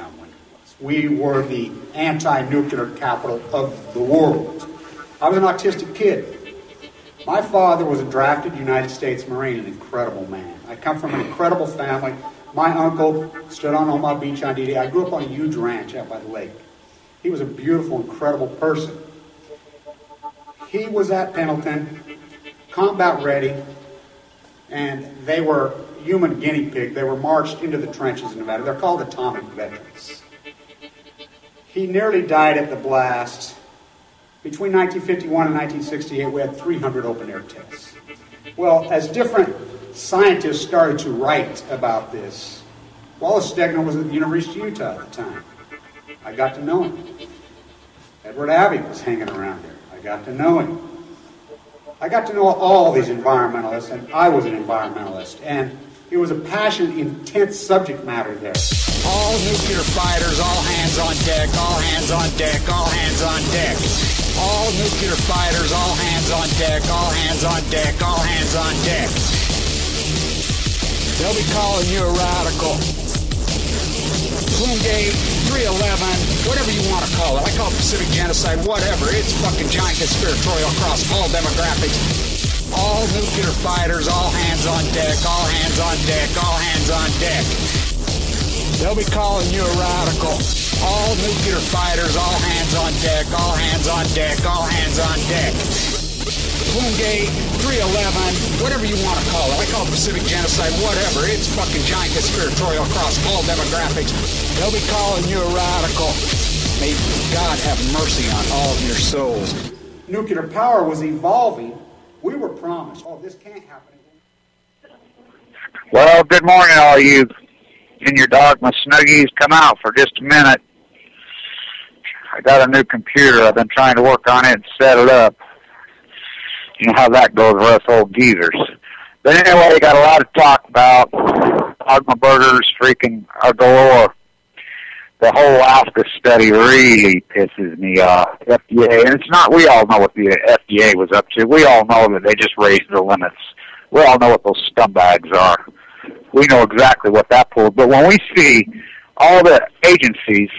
time when it was. We were the anti-nuclear capital of the world. I was an autistic kid. My father was a drafted United States Marine, an incredible man. I come from an incredible family. My uncle stood on Omaha Beach on D-Day. I grew up on a huge ranch out by the lake. He was a beautiful, incredible person. He was at Pendleton, combat ready, and they were human guinea pig. They were marched into the trenches in Nevada. They're called atomic veterans. He nearly died at the blast. Between 1951 and 1968, we had 300 open-air tests. Well, as different scientists started to write about this, Wallace Stegner was at the University of Utah at the time. I got to know him. Edward Abbey was hanging around there. I got to know him. I got to know all these environmentalists, and I was an environmentalist, and it was a passionate, intense subject matter there. All nuclear fighters, all hands on deck, all hands on deck, all hands on deck. All nuclear fighters, all hands on deck, all hands on deck, all hands on deck. They'll be calling you a radical. Plumgate, 311, whatever you want to call it. I call it Pacific genocide, whatever. It's fucking giant conspiratorial across all demographics. All nuclear fighters, all hands on deck, all hands on deck, all hands on deck. They'll be calling you a radical. All nuclear fighters, all hands on deck, all hands on deck, all hands on deck. Plumgate, 311, whatever you want to call it. I call it Pacific genocide, whatever. It's fucking giant conspiratorial across all demographics. They'll be calling you a radical. May God have mercy on all of your souls. Nuclear power was evolving. We were promised, oh, this can't happen. Well, good morning, all you in your dogma snuggies. Come out for just a minute. I got a new computer. I've been trying to work on it and set it up. You know how that goes with us old geezers. But anyway, got a lot to talk about. Dogma burgers freaking galore. The whole Alaska study really pisses me off. FDA, and it's not, we all know what the FDA was up to. We all know that they just raised the limits. We all know what those scumbags are. We know exactly what that pulled. But when we see all the agencies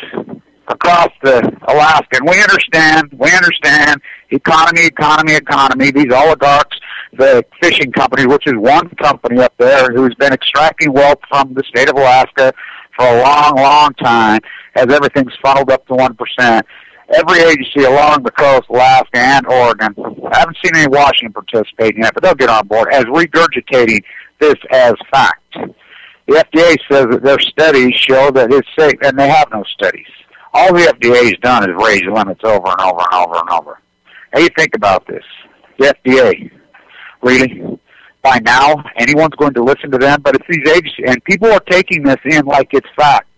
across the Alaska, and we understand, economy, these oligarchs, the fishing company, which is one company up there who's been extracting wealth from the state of Alaska for a long, long time, as everything's funneled up to 1%. Every agency along the coast, Alaska and Oregon, I haven't seen any Washington participating yet, but they'll get on board as regurgitating this as fact. The FDA says that their studies show that it's safe, and they have no studies. All the FDA has done is raise limits over and over and over and over. Now you think about this. The FDA, really? By now, anyone's going to listen to them, but it's these agencies, and people are taking this in like it's fact.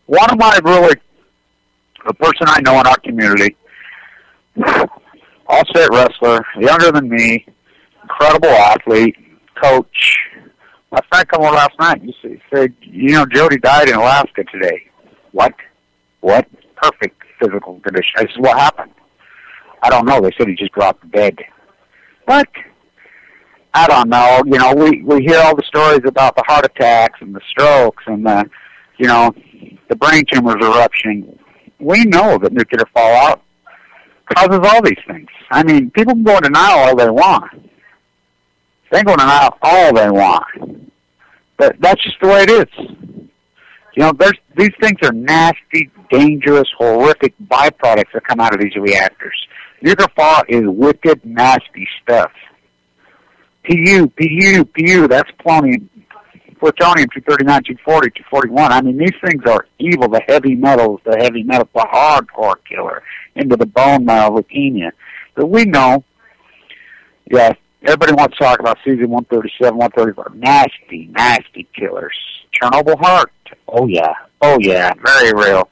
One of my a person I know in our community, all-state wrestler, younger than me, incredible athlete, coach. My friend came over last night. He said, you know, Jody died in Alaska today. What? Perfect physical condition. I said, what happened? I don't know. They said he just dropped dead. What? I don't know. You know, we hear all the stories about the heart attacks and the strokes and the brain tumors erupting. We know that nuclear fallout causes all these things. I mean, people can go in denial all they want. They can go in denial all they want. But that's just the way it is. You know, these things are nasty, dangerous, horrific byproducts that come out of these reactors. Nuclear fallout is wicked, nasty stuff. PU, that's plutonium, 239, 240, 241. I mean, these things are evil. The heavy metals, the hardcore killer into the bone marrow, leukemia. But we know, yeah, everybody wants to talk about cesium-137, 134. Nasty, nasty killers. Chernobyl heart. Oh, yeah, very real.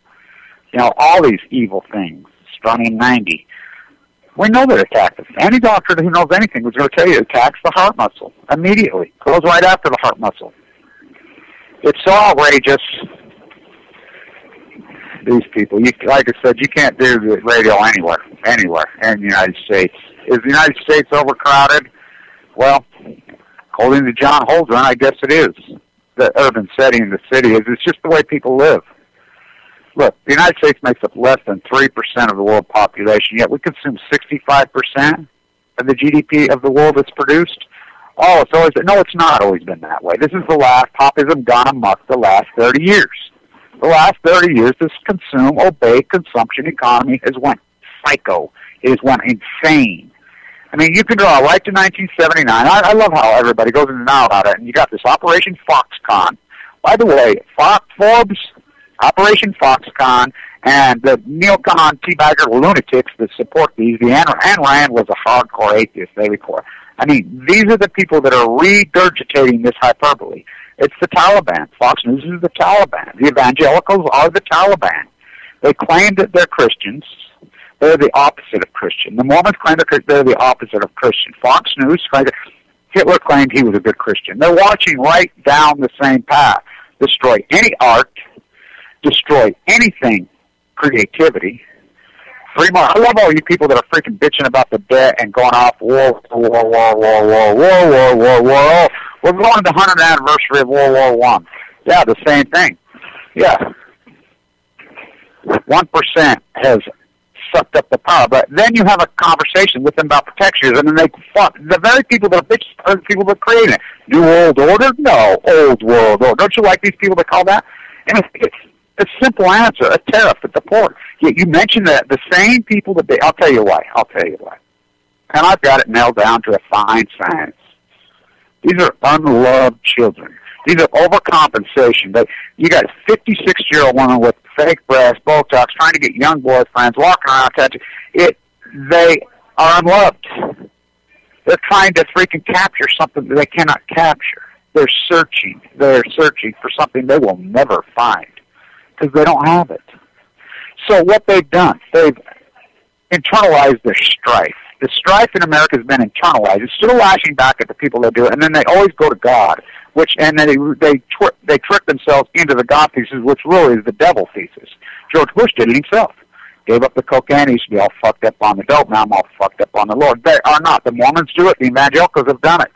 You know, all these evil things. Strontium-90. We know that it attacks us. Any doctor who knows anything was going to tell you it attacks the heart muscle immediately. Goes right after the heart muscle. It's so outrageous. These people, like I said, you can't do the radio anywhere in the United States. Is the United States overcrowded? Well, according to John Holdren, I guess it is. The urban setting in the city is. It's just the way people live. Look, the United States makes up less than 3% of the world population, yet we consume 65% of the GDP of the world that's produced. Oh, it's always, no, it's not always been that way. This is the last, populism gone amok the last 30 years. The last 30 years, this consume, obey, consumption economy has went psycho. It has went insane. I mean, you can draw right to 1979. I love how everybody goes in and out about it. And you got this Operation Foxconn. By the way, Forbes, Operation Foxconn, and the neocon teabagger lunatics that support these. The Ayn Rand was a hardcore atheist. They record. I mean, these are the people that are regurgitating this hyperbole. It's the Taliban. Fox News is the Taliban. The evangelicals are the Taliban. They claim that they're Christians. They're the opposite of Christian. The Mormons claim that they're the opposite of Christian. Fox News claims that Hitler claimed he was a good Christian. They're watching right down the same path. Destroy any art. Destroy anything. Creativity. Free market. I love all you people that are freaking bitching about the debt and going off war. We're going to the 100th anniversary of World War I. Yeah, the same thing. Yeah. 1% has sucked up the power, but then you have a conversation with them about protectionism, and they fuck. The very people that are bitching are the people that create it. New World Order? No, Old World Order. Don't you like these people that call that? And it's a simple answer, a tariff at the port. Yet you mentioned that the same people that I'll tell you why. And I've got it nailed down to a fine science. These are unloved children. These are overcompensation. You got a 56-year-old woman with fake breasts, Botox, trying to get young boyfriends, walking around touching. They are unloved. They're trying to freaking capture something that they cannot capture. They're searching. They're searching for something they will never find because they don't have it. So what they've done, they've internalized their strife. The strife in America has been internalized. It's still lashing back at the people that do it, and then they always go to God, and then they trick themselves into the God thesis, which really is the devil thesis. George Bush did it himself. Gave up the cocaine. He used to be all fucked up on the dope. Now I'm all fucked up on the Lord. They are not. The Mormons do it. The evangelicals have done it.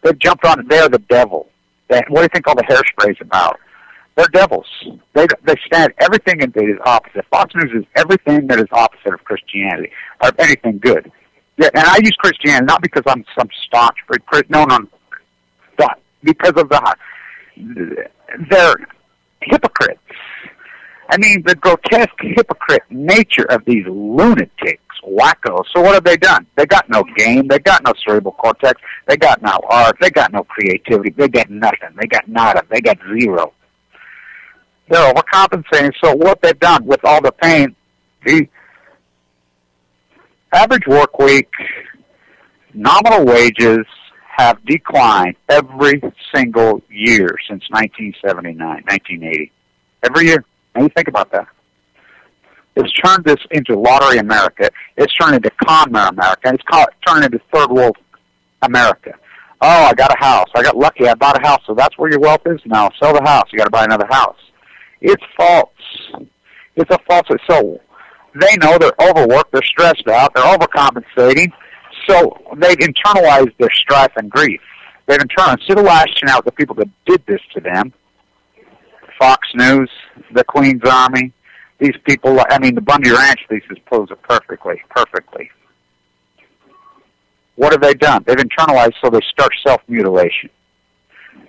They've jumped on it. They're the devil. What do you think all the hairspray is about? They're devils. They stand everything that is opposite. Fox News is everything that is opposite of Christianity or anything good. Yeah, and I use Christianity not because I'm some staunch Christian. No, but because of they're hypocrites. I mean, the grotesque hypocrite nature of these lunatics, wackos. So what have they done? They got no game. They got no cerebral cortex. They got no art. They got no creativity. They got nothing. They got nada. They got zero. They're overcompensating. So what they've done with all the pain, the average work week, nominal wages have declined every single year since 1980. Every year. Now you think about that. It's turned this into Lottery America. It's turned into Conmare America. It's turned into Third World America. Oh, I got a house. I got lucky. I bought a house. So that's where your wealth is? No, sell the house. You got to buy another house. It's false. It's a false. So they know they're overworked. They're stressed out. They're overcompensating. So they've internalized their strife and grief. They've internalized, instead of lashing out the people that did this to them, Fox News, the Queen's Army, these people, I mean, the Bundy Ranch thesis proves it perfectly. What have they done? They've internalized, so they start self-mutilation.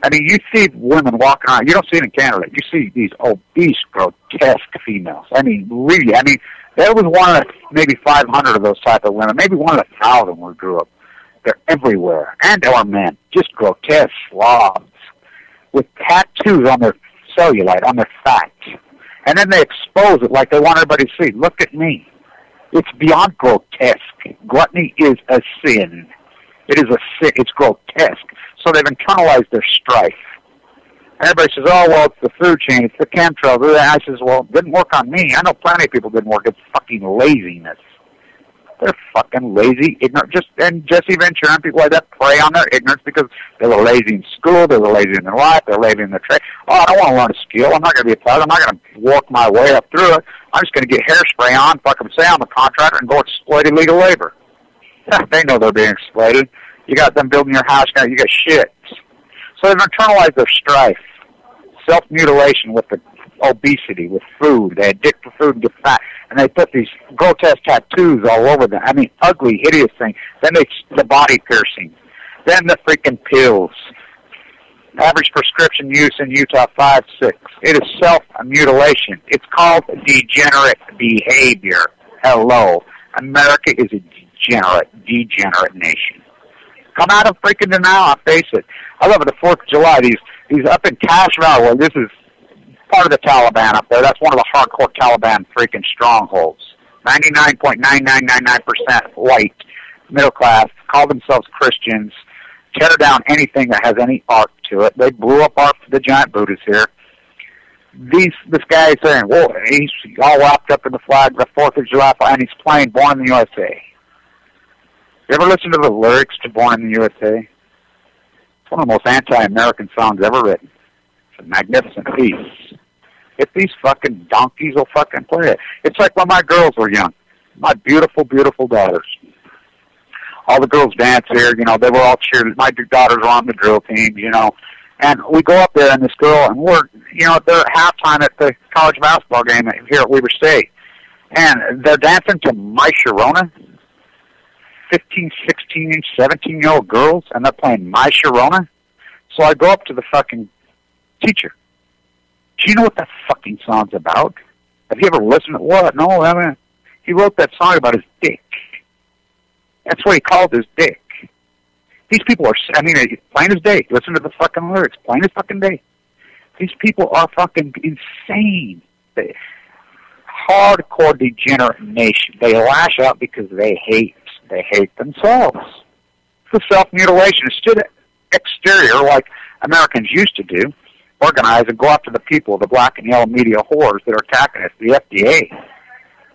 I mean, you see women walking around. You don't see it in Canada. You see these obese, grotesque females. I mean, really. I mean, there was one of maybe 500 of those type of women, maybe 1 in 1,000 when we grew up. They're everywhere. And our men, just grotesque slobs with tattoos on their cellulite, on their fat. And then they expose it like they want everybody to see. Look at me. It's beyond grotesque. Gluttony is a sin. It is a sin. It's grotesque. So they've internalized their strife. Everybody says, oh, well, it's the food chain, it's the chemtrails. And I says, well, it didn't work on me. I know plenty of people didn't work. It's fucking laziness. They're fucking lazy, ignorant. And Jesse Ventura and people like that prey on their ignorance because they were lazy in school, they were lazy in their life, they're lazy in their trade. Oh, I don't want to learn a skill. I'm not going to be a pilot. I'm not going to work my way up through it. I'm just going to get hairspray on, fucking say I'm a contractor, and go exploit illegal labor. They know they're being exploited. You got them building your house now, you got shit. So they've internalized their strife, self-mutilation with the obesity with food. They addict to food and get fat. And they put these grotesque tattoos all over them. I mean, ugly, hideous thing. Then the body piercing. Then the freaking pills. Average prescription use in Utah, 5-6. It is self-mutilation. It's called degenerate behavior. Hello. America is a degenerate nation. Come out of freaking denial, I face it. I love it, the 4th of July, these up in Cache Valley, well, this is part of the Taliban up there. That's one of the hardcore Taliban freaking strongholds. 99.9999% white, middle class, call themselves Christians, tear down anything that has any art to it. They blew up the giant Buddhas here. This guy is saying, well, he's all wrapped up in the flag, the 4th of July, and he's playing Born in the USA. You ever listen to the lyrics to Born in the USA? It's one of the most anti-American songs ever written. It's a magnificent piece. If these fucking donkeys will fucking play it. It's like when my girls were young. My beautiful, beautiful daughters. All the girls dance here, you know, they were all cheerleaders. My daughters were on the drill team, you know. And we go up there and this girl, and we're, you know, they're at halftime at the college basketball game here at Weber State. And they're dancing to My Sharona. 15, 16, 17-year-old girls, and they're playing My Sharona. So I go up to the fucking teacher. Do you know what that fucking song's about? Have you ever listened to what? No, I mean, he wrote that song about his dick. That's what he called his dick. These people are, I mean, plain as day. Listen to the fucking lyrics. Plain as fucking day. These people are fucking insane. Hardcore degenerate nation. They lash out because they hate themselves. It's a self-mutilation. It's still exterior like Americans used to do. Organize and go after the people, the black and yellow media whores that are attacking us, the FDA.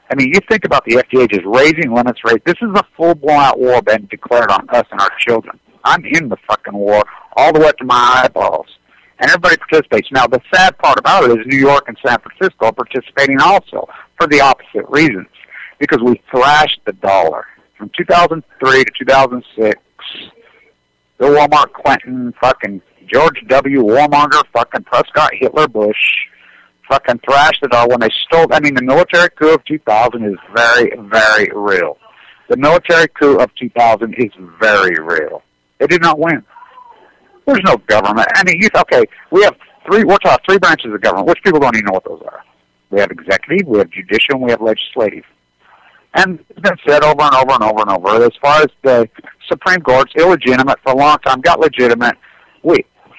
I mean, you think about the FDA just raising limits. This is a full-blown war being declared on us and our children. I'm in the fucking war all the way up to my eyeballs. And everybody participates. Now, the sad part about it is New York and San Francisco are participating also for the opposite reasons. Because we thrashed the dollar. From 2003 to 2006, Bill Walmart Clinton, fucking George W. Warmonger, fucking Prescott Hitler Bush, fucking thrashed the dollar when they stole. I mean, the military coup of 2000 is very, very real. The military coup of 2000 is very real. They did not win. There's no government. I mean, we have we're taught 3 branches of government, which people don't even know what those are. We have executive, we have judicial, and we have legislative. And it's been said over and over and over and over, as far as the Supreme Court's illegitimate for a long time, got legitimate.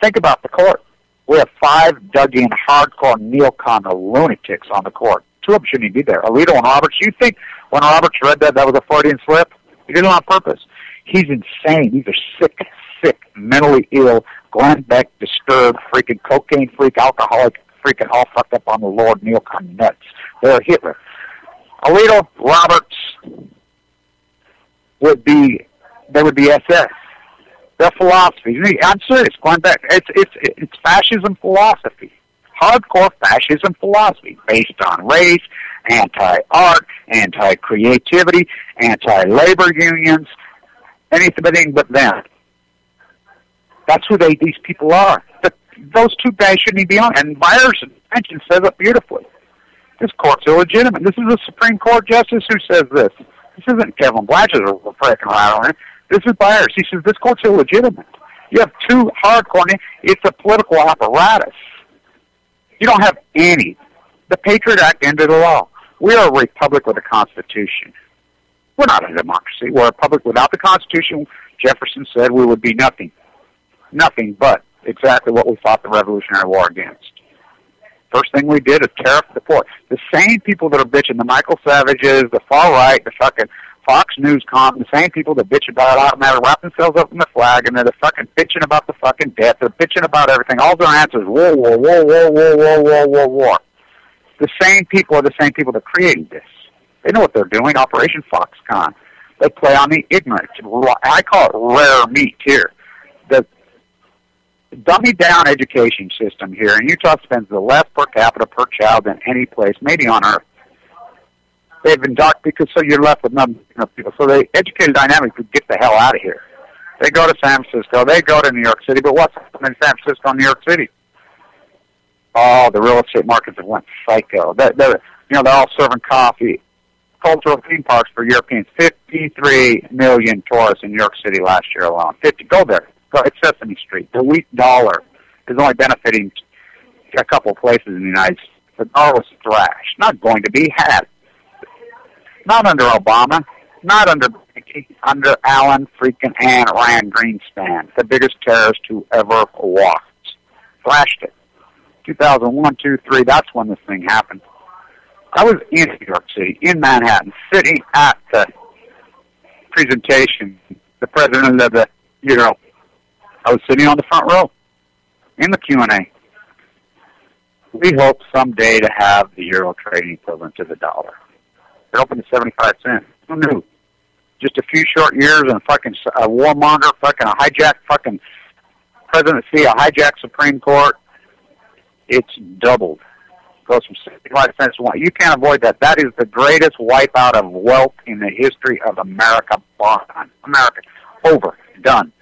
Think about the court. We have 5 dug-in, hardcore neocon lunatics on the court. 2 of them shouldn't even be there. Alito and Roberts. You think when Roberts read that was a Freudian slip? He did it on purpose. He's insane. These are sick, mentally ill, Glenn Beck, disturbed, freaking cocaine freak, alcoholic, freaking all fucked up on the Lord neocon nuts. They're Hitler. Alito, Roberts would be SS. Their philosophy. I'm serious, going back. It's fascism philosophy. Hardcore fascism philosophy based on race, anti-art, anti-creativity, anti-labor unions, anything but them. That's who these people are. But those 2 guys shouldn't even be on. And Byers' mention says it beautifully. This court's illegitimate. This is a Supreme Court justice who says this. This isn't Kevin Blanch is a freaking right. This is Byers. He says this court's illegitimate. You have 2 hardcore. It's a political apparatus. You don't have any. The Patriot Act ended it all. We are a republic with a constitution. We're not a democracy. We're a republic without the constitution. Jefferson said we would be nothing. Nothing but exactly what we fought the Revolutionary War against. First thing we did is tear up the port. The same people that are bitching, the Michael Savages, the far right, the fucking Fox News the same people that bitch about it, and they wrap themselves up in the flag, and they're fucking bitching about the fucking debt. They're bitching about everything. All their answers, war, war, war, war, war, war, war, war, war. The same people are the same people that created this. They know what they're doing. Operation Foxconn. They play on the ignorant. I call it rare meat here. The dummy-down education system here in Utah spends the less per capita per child than any place, maybe on earth. They've been docked because so you're left with none people. So they educated dynamics to get the hell out of here. They go to San Francisco. They go to New York City. But what's happening in San Francisco and New York City? Oh, the real estate markets have went psycho. They're all serving coffee. Cultural theme parks for Europeans. 53 million tourists in New York City last year alone. 50. Go there. Go. It's Sesame Street. The weak dollar is only benefiting a couple of places in the United States. The dollar was thrashed. Not going to be had. Not under Obama. Not under Alan freaking Ann Rand Greenspan, the biggest terrorist who ever walked. Thrashed it. 2001, 2, 3, that's when this thing happened. I was in New York City, in Manhattan, sitting at the presentation, the president of the Euro. I was sitting on the front row in the Q&A. We hope someday to have the Euro trading equivalent to the dollar. It opened at 75 cents. Who knew? Just a few short years and a warmonger, a hijacked presidency, a hijacked Supreme Court. It's doubled. Goes from 65 cents to 1. You can't avoid that. That is the greatest wipeout of wealth in the history of America. America. Over. Done.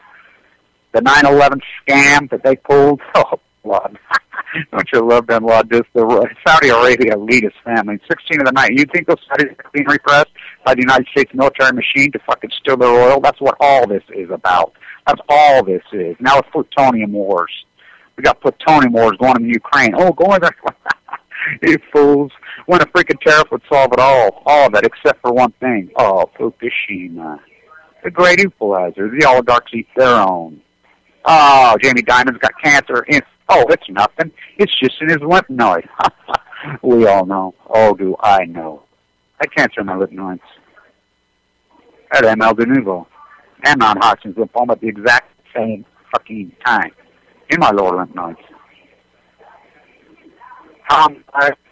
The 9/11 scam that they pulled. Oh, blood. Don't you love them, Lord? Just the Saudi Arabia elitist family. 16 of the night. You think those Saudis are being repressed by the United States military machine to fucking steal their oil? That's what all this is about. That's all this is. Now it's plutonium wars. We got plutonium wars going in Ukraine. Oh, go in there. You fools. When a freaking tariff would solve it all. All of it, except for one thing. Oh, Fukushima. The great equalizer. The oligarchs eat their own. Oh, Jamie Dimon's got cancer. Oh, it's nothing. It's just in his lymph node. We all know. Oh, do I know. I had cancer in my lymph nodes. I had ML de Novo and non-Hodgkin's lymphoma at the exact same fucking time in my lower lymph nodes.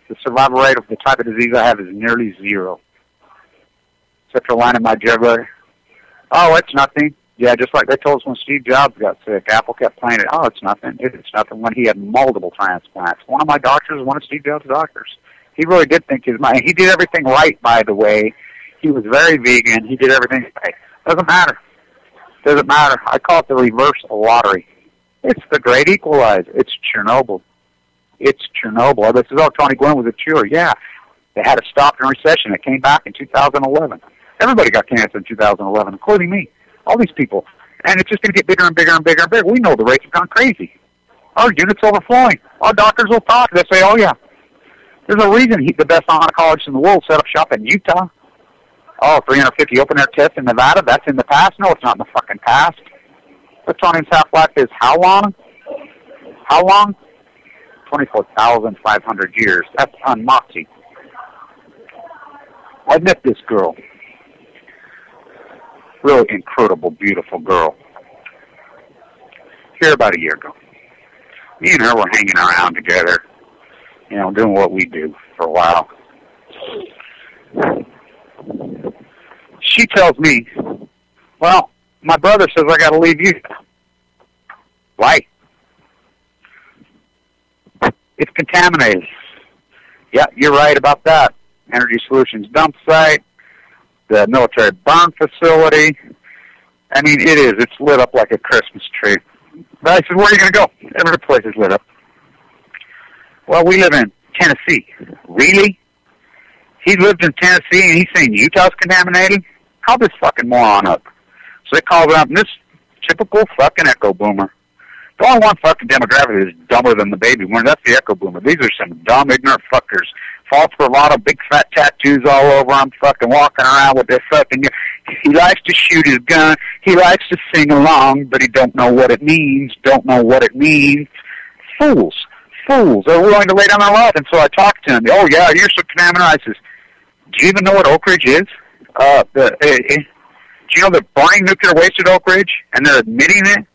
The survival rate of the type of disease I have is nearly zero. Central line in my jugular. Oh, it's nothing. Yeah, just like they told us when Steve Jobs got sick. Apple kept playing it. Oh, it's nothing. It's nothing when he had multiple transplants. One of my doctors, one of Steve Jobs' doctors. He really did think his mind. He did everything right, by the way. He was very vegan. He did everything right. Doesn't matter. Doesn't matter. I call it the reverse lottery. It's the great equalizer. It's Chernobyl. It's Chernobyl. This is, oh, Tony Gwynn was a cure. Yeah. They had it stopped in recession. It came back in 2011. Everybody got cancer in 2011, including me. All these people. And it's just going to get bigger and bigger and bigger and bigger. We know the rates have gone crazy. Our units overflowing. Our doctors will talk. They'll say, oh, yeah. There's a reason the best oncologists in the world set up shop in Utah. Oh, 350 open-air tests in Nevada. That's in the past? No, it's not in the fucking past. Plutonium's half-life is how long? How long? 24,500 years. That's on Moxie. I met this girl. Really incredible, beautiful girl. Here about a year ago. Me and her were hanging around together, doing what we do for a while. She tells me, well, my brother says I got to leave you. Why? It's contaminated. Yeah, you're right about that. Energy Solutions dump site, the military burn facility. I mean, it is. It's lit up like a Christmas tree. But I said, where are you going to go? Every place is lit up. Well, we live in Tennessee. Really? He lived in Tennessee and he's saying Utah's contaminated? Call this fucking moron up. So they called up, and this typical fucking echo boomer. The only one fucking demographic that is dumber than the baby boomer, that's the echo boomer. These are some dumb, ignorant fuckers. False bravado, big fat tattoos all over him, fucking walking around with their fucking... He likes to shoot his gun. He likes to sing along, but he don't know what it means. Fools. They're willing to lay down their life. And so I talked to him. Oh, yeah, you're so contaminated. I says, do you even know what Oak Ridge is? Do you know they're burning nuclear waste at Oak Ridge? And they're admitting it?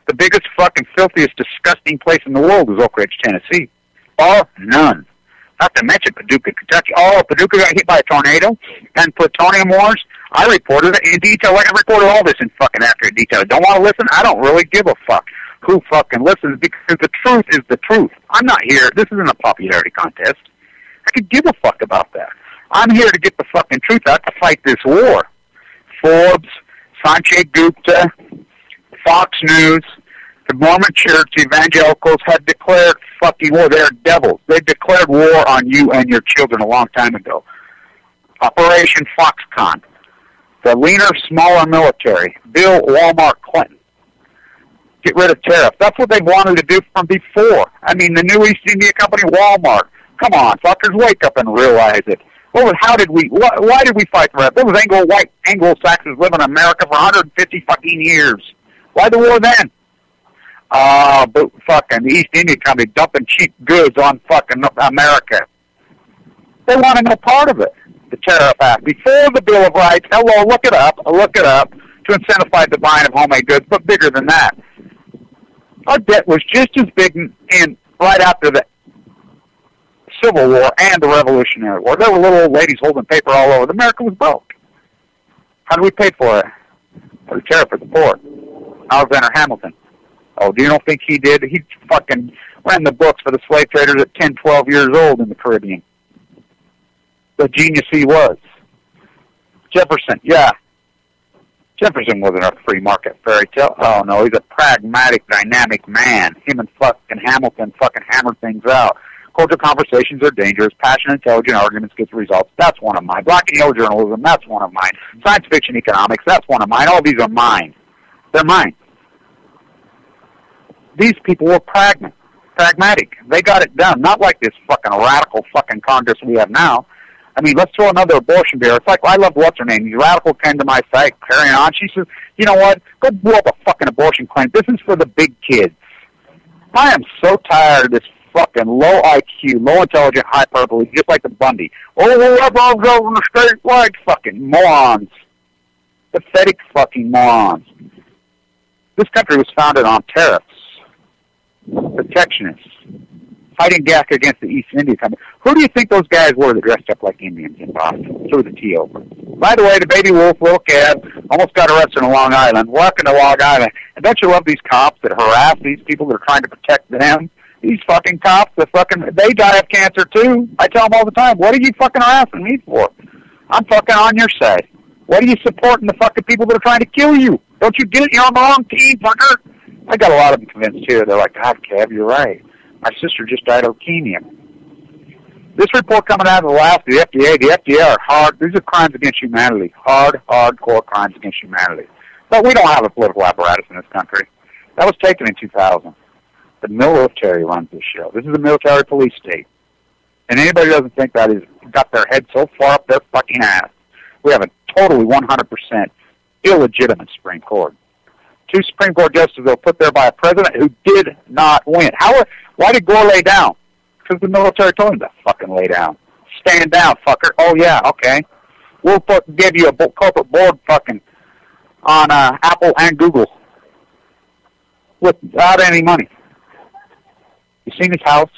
The biggest fucking filthiest, disgusting place in the world is Oak Ridge, Tennessee. Bar none. Not to mention Paducah, Kentucky. Oh, Paducah got hit by a tornado and plutonium wars. I reported it in detail. I reported all this in fucking accurate detail. Don't want to listen? I don't really give a fuck who fucking listens, because the truth is the truth. I'm not here. This isn't a popularity contest. I could give a fuck about that. I'm here to get the fucking truth out to fight this war. Forbes, Sanjay Gupta, Fox News, The Mormon Church, the evangelicals, had declared fucking war. They're devils. They declared war on you and your children a long time ago. Operation Foxconn. The leaner, smaller military. Bill Walmart Clinton. Get rid of tariffs. That's what they wanted to do from before. I mean, the new East India Company, Walmart. Come on, fuckers, wake up and realize it. Why did we fight for that? There was white Anglo-Saxons living in America for 150 fucking years. Why the war then? But fucking the East India Company dumping cheap goods on fucking America. They wanted no part of it. The Tariff Act. Before the Bill of Rights, hello, look it up, to incentivize the buying of homemade goods, but bigger than that. Our debt was just as big in right after the Civil War and the Revolutionary War. There were little old ladies holding paper all over. America was broke. How did we pay for it? The tariff for the poor. Alexander Hamilton. Oh, do you don't think he did? He fucking ran the books for the slave traders at 10, 12 years old in the Caribbean. The genius he was. Jefferson, yeah. Jefferson wasn't a free market fairy tale. Oh, no, he's a pragmatic, dynamic man. Him and fucking Hamilton fucking hammered things out. Cordial conversations are dangerous. Passionate, intelligent arguments get the results. That's one of mine. Black and yellow journalism, that's one of mine. Science fiction economics, that's one of mine. All these are mine. They're mine. These people were pragmatic. They got it done. Not like this fucking radical fucking Congress we have now. I mean, let's throw another abortion bill. It's like, I love what's her name. These radicals came to my site, carrying on. She says, you know what? Go blow up a fucking abortion clinic. This is for the big kids. I am so tired of this fucking low IQ, low intelligent hyperbole, just like the Bundy. Oh, we'll have our governor straight like fucking morons. Pathetic fucking morons. This country was founded on tariffs, protectionists, fighting back against the East India Company. Who do you think those guys were that dressed up like Indians in Boston? Threw the tea over. By the way, the baby wolf, little cab, almost got arrested in Long Island. Welcome to Long Island. And don't you love these cops that harass these people that are trying to protect them? These fucking cops, they die of cancer too. I tell them all the time, what are you fucking harassing me for? I'm fucking on your side. What are you supporting the fucking people that are trying to kill you? Don't you get it? You're on the wrong team, fucker. I got a lot of them convinced here. They're like, God, Kev, you're right. My sister just died of leukemia. This report coming out of the FDA are hard. These are crimes against humanity. Hardcore crimes against humanity. But we don't have a political apparatus in this country. That was taken in 2000. The military runs this show. This is a military police state. And anybody doesn't think that is got their head so far up their fucking ass. We have a totally 100% illegitimate Supreme Court. 2 Supreme Court justices were put there by a president who did not win. Why did Gore lay down? Because the military told him to fucking lay down. Stand down, fucker. Oh, yeah, okay. We'll give you a corporate board fucking on Apple and Google without any money. You seen his house?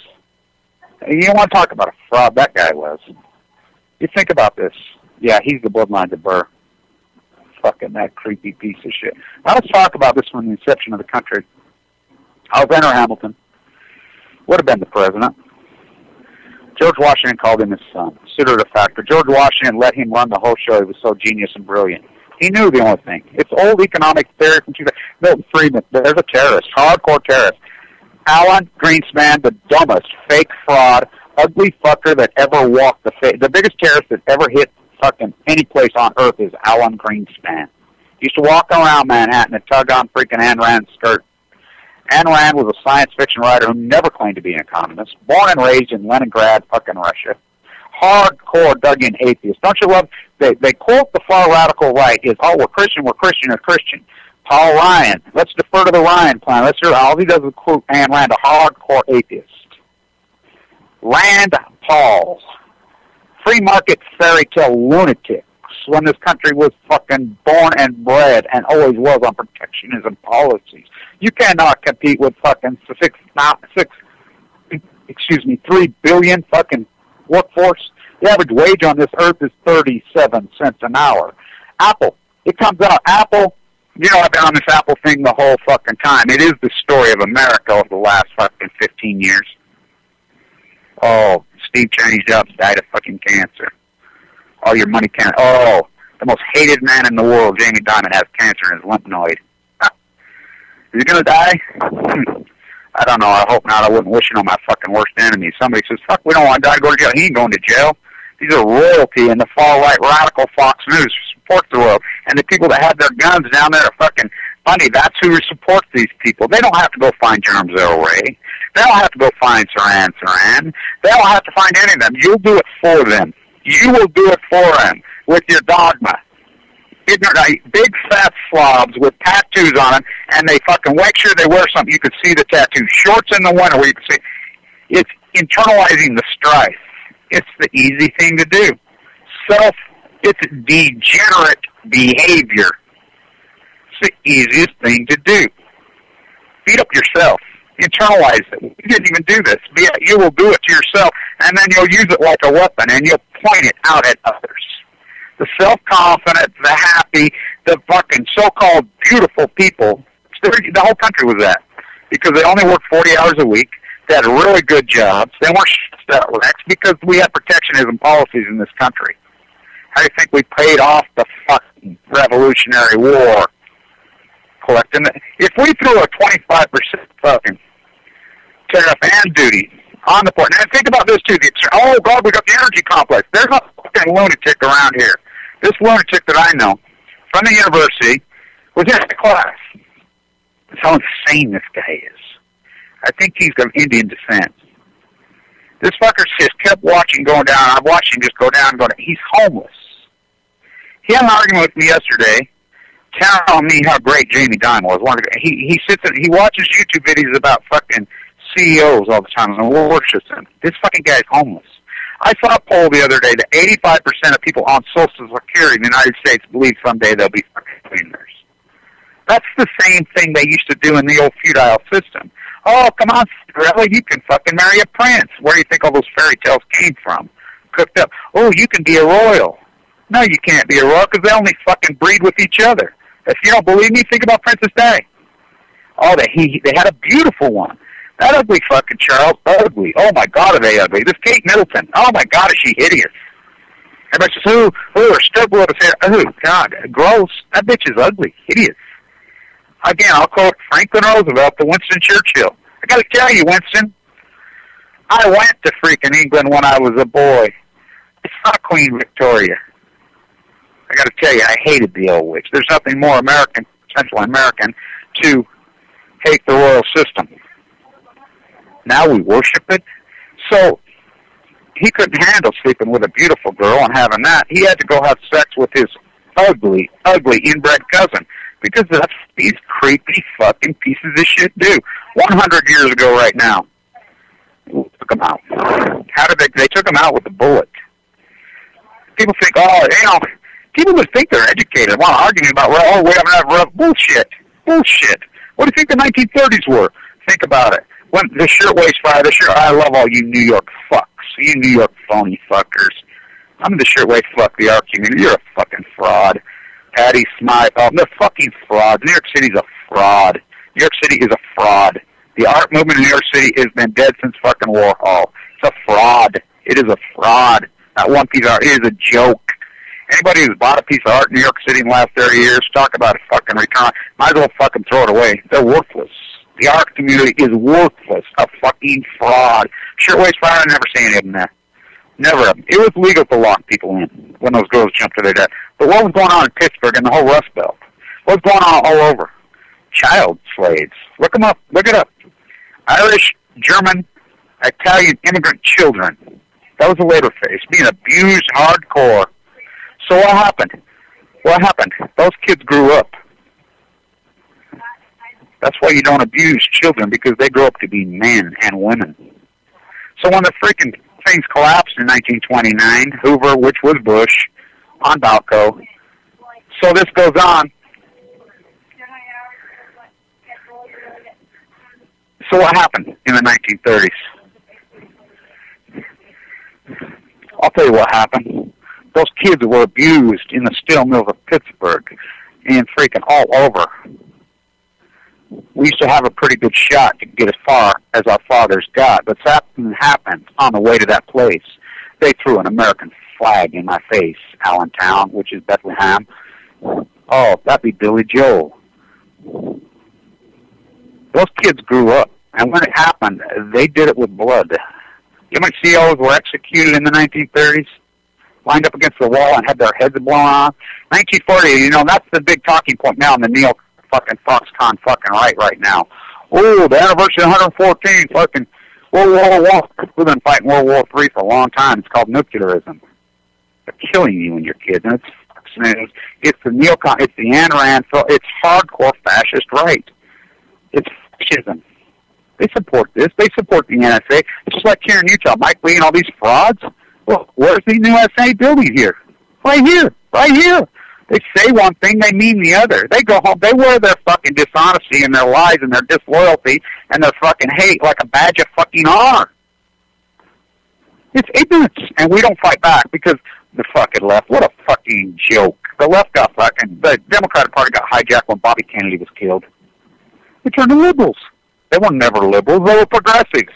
You don't want to talk about a fraud that guy was. You think about this. Yeah, he's the bloodline to Burr. Fucking that creepy piece of shit. Now let's talk about this from the inception of the country. Alexander Hamilton would have been the president. George Washington called him his son. Consider it a factor. George Washington let him run the whole show. He was so genius and brilliant. He knew the only thing. It's old economic theory from Milton Friedman. There's a terrorist, hardcore terrorist. Alan Greenspan, the dumbest, fake fraud, ugly fucker that ever walked the face. The biggest terrorist that ever hit fucking any place on earth is Alan Greenspan. He used to walk around Manhattan and tug on freaking Ayn Rand's skirt. Ayn Rand was a science fiction writer who never claimed to be an economist. Born and raised in Leningrad, fucking Russia. Hardcore dug-in atheist. Don't you love? They quote the far radical right is, oh, we're Christian, we're Christian. Paul Ryan. Let's defer to the Ryan plan. Let's hear all he does is quote Ayn Rand, a hardcore atheist. Rand Paul. Free market fairy tale lunatics when this country was fucking born and bred and always was on protectionism policies. You cannot compete with fucking 3 billion fucking workforce. The average wage on this earth is 37 cents an hour. Apple. It comes out. Apple. You know, I've been on this Apple thing the whole fucking time. It is the story of America over the last fucking 15 years. Oh, Steve Chinese Jobs died of fucking cancer. All your money can't. Oh, the most hated man in the world, Jamie Dimon, has cancer in his lymph node. Is he going to die? I don't know. I hope not. I wouldn't wish it on my fucking worst enemy. Somebody says, fuck, we don't want to die, go to jail. He ain't going to jail. These are royalty, and the far-right radical Fox News supports the world. And the people that have their guns down there are fucking funny. That's who supports these people. They don't have to go find Jerome Zero Ray. They don't have to go find Saran. They don't have to find any of them. You'll do it for them. You will do it for them with your dogma. Ignorant, big fat slobs with tattoos on them, and they fucking make sure they wear something you can see the tattoo. Shorts in the winter where you can see. It's internalizing the strife. It's the easy thing to do. It's degenerate behavior. It's the easiest thing to do. Beat up yourself. Internalize it. You didn't even do this. You will do it to yourself, and then you'll use it like a weapon, and you'll point it out at others. The self-confident, the happy, the fucking so-called beautiful people, the whole country was that. Because they only worked 40 hours a week. They had really good jobs. They weren't Rex because we had protectionism policies in this country. How do you think we paid off the fucking Revolutionary War? Collecting it. If we threw a 25% fucking tariff and duty on the port, and think about this too. Oh God, we got the energy complex. There's a fucking lunatic around here. This lunatic that I know from the university was in a class. That's how insane this guy is. I think he's of Indian descent. This fucker just kept watching going down. I've watched him just go down and go down. He's homeless. He had an argument with me yesterday telling me how great Jamie Dimon was. He sits and he watches YouTube videos about fucking CEOs all the time and worships them. This fucking guy's homeless. I saw a poll the other day that 85% of people on Social Security in the United States believe someday they'll be fucking millionaires. That's the same thing they used to do in the old feudal system. Oh, come on, Cinderella, you can fucking marry a prince. Where do you think all those fairy tales came from? Cooked up. Oh, you can be a royal. No, you can't be a royal because they only fucking breed with each other. If you don't believe me, think about Princess Di. Oh, they had a beautiful one. That ugly fucking Charles, ugly. Oh, my God, are they ugly. This Kate Middleton. Oh, my God, is she hideous. Everybody says, her stubble of his hair. Oh, God, gross. That bitch is ugly, hideous. Again, I'll quote Franklin Roosevelt to Winston Churchill. I got to tell you, Winston, I went to freaking England when I was a boy. It's not Queen Victoria. I got to tell you, I hated the old witch. There's nothing more American, Central American, to hate the royal system. Now we worship it. So he couldn't handle sleeping with a beautiful girl and having that. He had to go have sex with his ugly, ugly inbred cousin. Because that's what these creepy fucking pieces of shit do. 100 years ago right now. Took them out. How did they took them out with a bullet. People think, people would think they're educated. Want to argue about, we haven't had bullshit. Bullshit. What do you think the 1930s were? Think about it. When the shirtwaist fire, I love all you New York fucks. You New York phony fuckers. I'm the shirtwaist fuck the art community. You're a fucking fraud. Patty Smythe, they're fucking frauds. New York City's a fraud. New York City is a fraud. The art movement in New York City has been dead since fucking Warhol. It's a fraud. It is a fraud. That one piece of art is a joke. Anybody who's bought a piece of art in New York City in the last 30 years, talk about a fucking return. Might as well fucking throw it away. They're worthless. The art community is worthless. A fucking fraud. Shirtwaist Fire, I never seen any of them there. Never. It was legal to lock people in when those girls jumped to their death. But what was going on in Pittsburgh and the whole Rust Belt? What was going on all over? Child slaves. Look them up. Look it up. Irish, German, Italian immigrant children. That was the labor phase. Being abused hardcore. So what happened? What happened? Those kids grew up. That's why you don't abuse children, because they grow up to be men and women. So when the freaking things collapsed in 1929, Hoover, which was Bush, on Balco. So this goes on. So what happened in the 1930s? I'll tell you what happened. Those kids were abused in the steel mills of Pittsburgh and freaking all over. We used to have a pretty good shot to get as far as our fathers got, but something happened on the way to that place. They threw an American flag in my face, Allentown, which is Bethlehem. Oh, that'd be Billy Joel. Those kids grew up, and when it happened, they did it with blood. You know how many COs were executed in the 1930s? Lined up against the wall and had their heads blown off? 1940, you know, that's the big talking point now in the neo fucking Foxconn fucking right now. Oh, the anniversary of 114, fucking World War I. We've been fighting World War III for a long time. It's called nuclearism. They're killing you and your kids, and it's the neocon, it's the Ayn Rand, so it's hardcore fascist right. It's fascism. They support this. They support the NSA. It's just like here in Utah, Mike Lee and all these frauds. Well, where's the new NSA building here? Right here. Right here. They say one thing, they mean the other. They go home, they wear their fucking dishonesty and their lies and their disloyalty and their fucking hate like a badge of fucking honor. It's ignorance, and we don't fight back because the fucking left, what a fucking joke. The left got fucking, the Democratic Party got hijacked when Bobby Kennedy was killed. They turned to liberals. They were never liberals, they were progressives.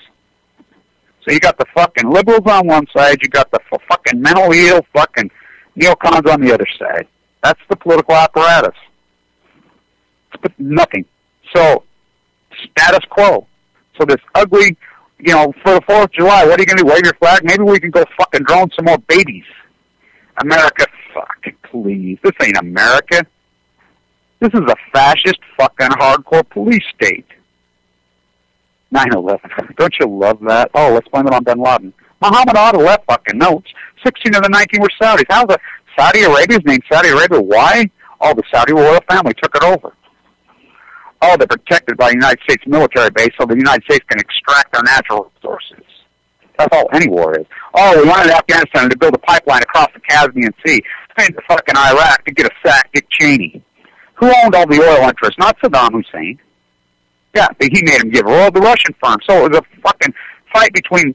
So you got the fucking liberals on one side, you got the fucking mentally ill fucking neocons on the other side. That's the political apparatus. But nothing. So, status quo. So this ugly, you know, for the 4th of July, what are you going to do, wave your flag? Maybe we can go fucking drone some more babies. America, fuck, please. This ain't America. This is a fascist fucking hardcore police state. 9/11. Don't you love that? Oh, let's blame it on bin Laden. Muhammad Ali left fucking notes. 16 of the 19 were Saudis. How's the Saudi Arabia's named Saudi Arabia? Why? Oh, the Saudi royal family took it over. Oh, they're protected by the United States military base so the United States can extract their natural resources. That's all any war is. Oh, we wanted Afghanistan to build a pipeline across the Caspian Sea. Send to fucking Iraq to get a sack Dick Cheney. Who owned all the oil interests? Not Saddam Hussein. Yeah, he made him give oil to the Russian firm. So it was a fucking fight between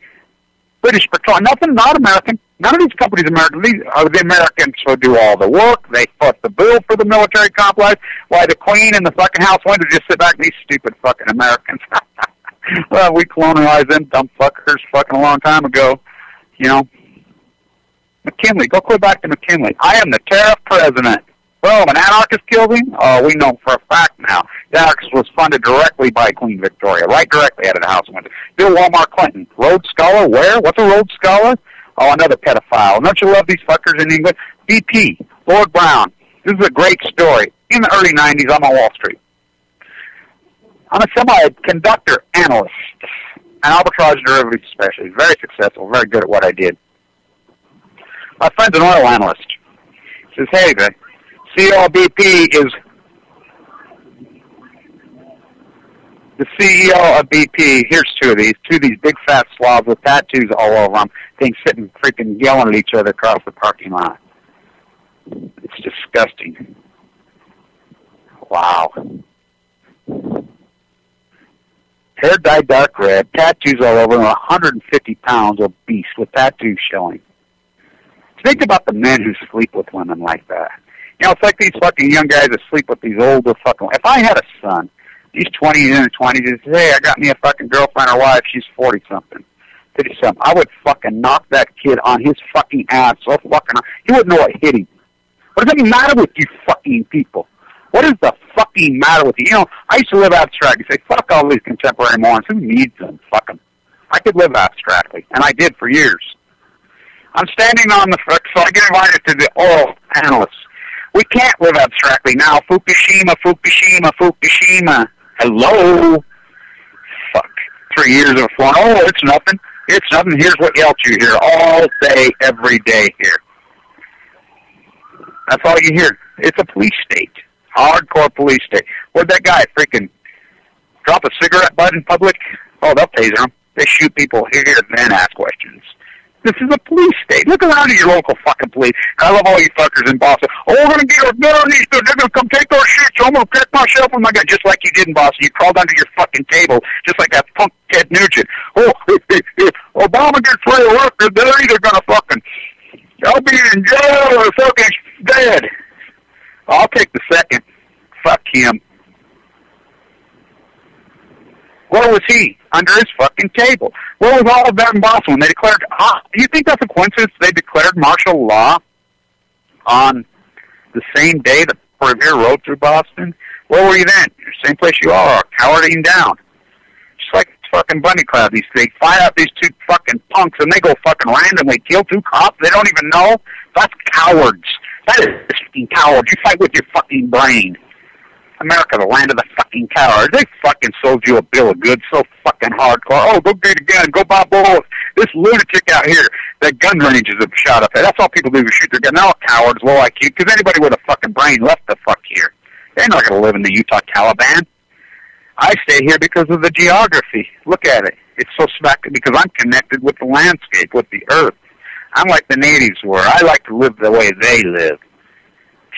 British petroleum. Nothing, not American. None of these companies are American. These are the Americans who do all the work. They foot the bill for the military complex. Why the Queen and the fucking House wanted to just sit back and these stupid fucking Americans. Well, we colonialized them dumb fuckers fucking a long time ago. You know. McKinley, go quit back to McKinley. I am the tariff president. Boom, an anarchist killed him? Oh, we know for a fact now. The anarchist was funded directly by Queen Victoria, right directly out of the House window. Bill Walmart Clinton, Rhodes Scholar, where? What's a Rhodes Scholar? Oh, another pedophile. Don't you love these fuckers in England? BP, Lord Brown. This is a great story. In the early 90s, I'm on Wall Street. I'm a semiconductor analyst, an arbitrage derivative specialist, very successful, very good at what I did. My friend's an oil analyst. He says, hey, the CEO of BP is the CEO of BP. Here's two of these big fat slobs with tattoos all over them, things sitting freaking yelling at each other across the parking lot. It's disgusting. Wow. Hair dyed dark red, tattoos all over, and 150 pounds obese with tattoos showing. Think about the men who sleep with women like that. You know, it's like these fucking young guys that sleep with these older fucking... If I had a son, he's 20 in his 20s, he'd say, hey, I got me a fucking girlfriend or wife, she's 40-something, 50-something. I would fucking knock that kid on his fucking ass so fucking... He wouldn't know what hit him. What does that matter with you fucking people? What is the fucking matter with you? You know, I used to live abstractly. Say, fuck all these contemporary morons. Who needs them? Fuck them. I could live abstractly, and I did for years. I'm standing on the... So I get invited to the oil analysts. We can't live abstractly now. Fukushima, Fukushima, Fukushima. Hello? Fuck. 3 years of fun. Oh, it's nothing. It's nothing. Here's what else you hear all day, every day here. That's all you hear. It's a police state. Hardcore police state. Where'd that guy freaking drop a cigarette butt in public? Oh, they'll taser him. They shoot people here and then ask questions. This is a police state. Look around at your local fucking police. I love all you fuckers in Boston. Oh, we're going to get our knees. They're going to come take our shit, so I'm going to protect myself with my gun. Just like you did in Boston. You crawled under your fucking table, just like that punk Ted Nugent. Oh, if Obama gets reelected, they're either going to fucking... I'll be in jail or fucking dead. I'll take the second. Fuck him. Where was he? Under his fucking table. Where was all of that in Boston when they declared... do you think that's a coincidence they declared martial law on the same day that Revere rode through Boston? Where were you then? Same place you are, cowering down. Just like fucking bunny cloud. They fire out these two fucking punks and they go fucking randomly kill two cops they don't even know. That's cowards. That is fucking cowards. You fight with your fucking brain. America, the land of the fucking cowards. They fucking sold you a bill of goods so fucking hardcore. Oh, go get a gun, go buy bullets. This lunatic out here that gun ranges have shot up there. That's all people do is shoot their gun. They're all cowards, low IQ, because anybody with a fucking brain left the fuck here. They're not going to live in the Utah Taliban. I stay here because of the geography. Look at it. It's so smack because I'm connected with the landscape, with the earth. I'm like the natives were. I like to live the way they live.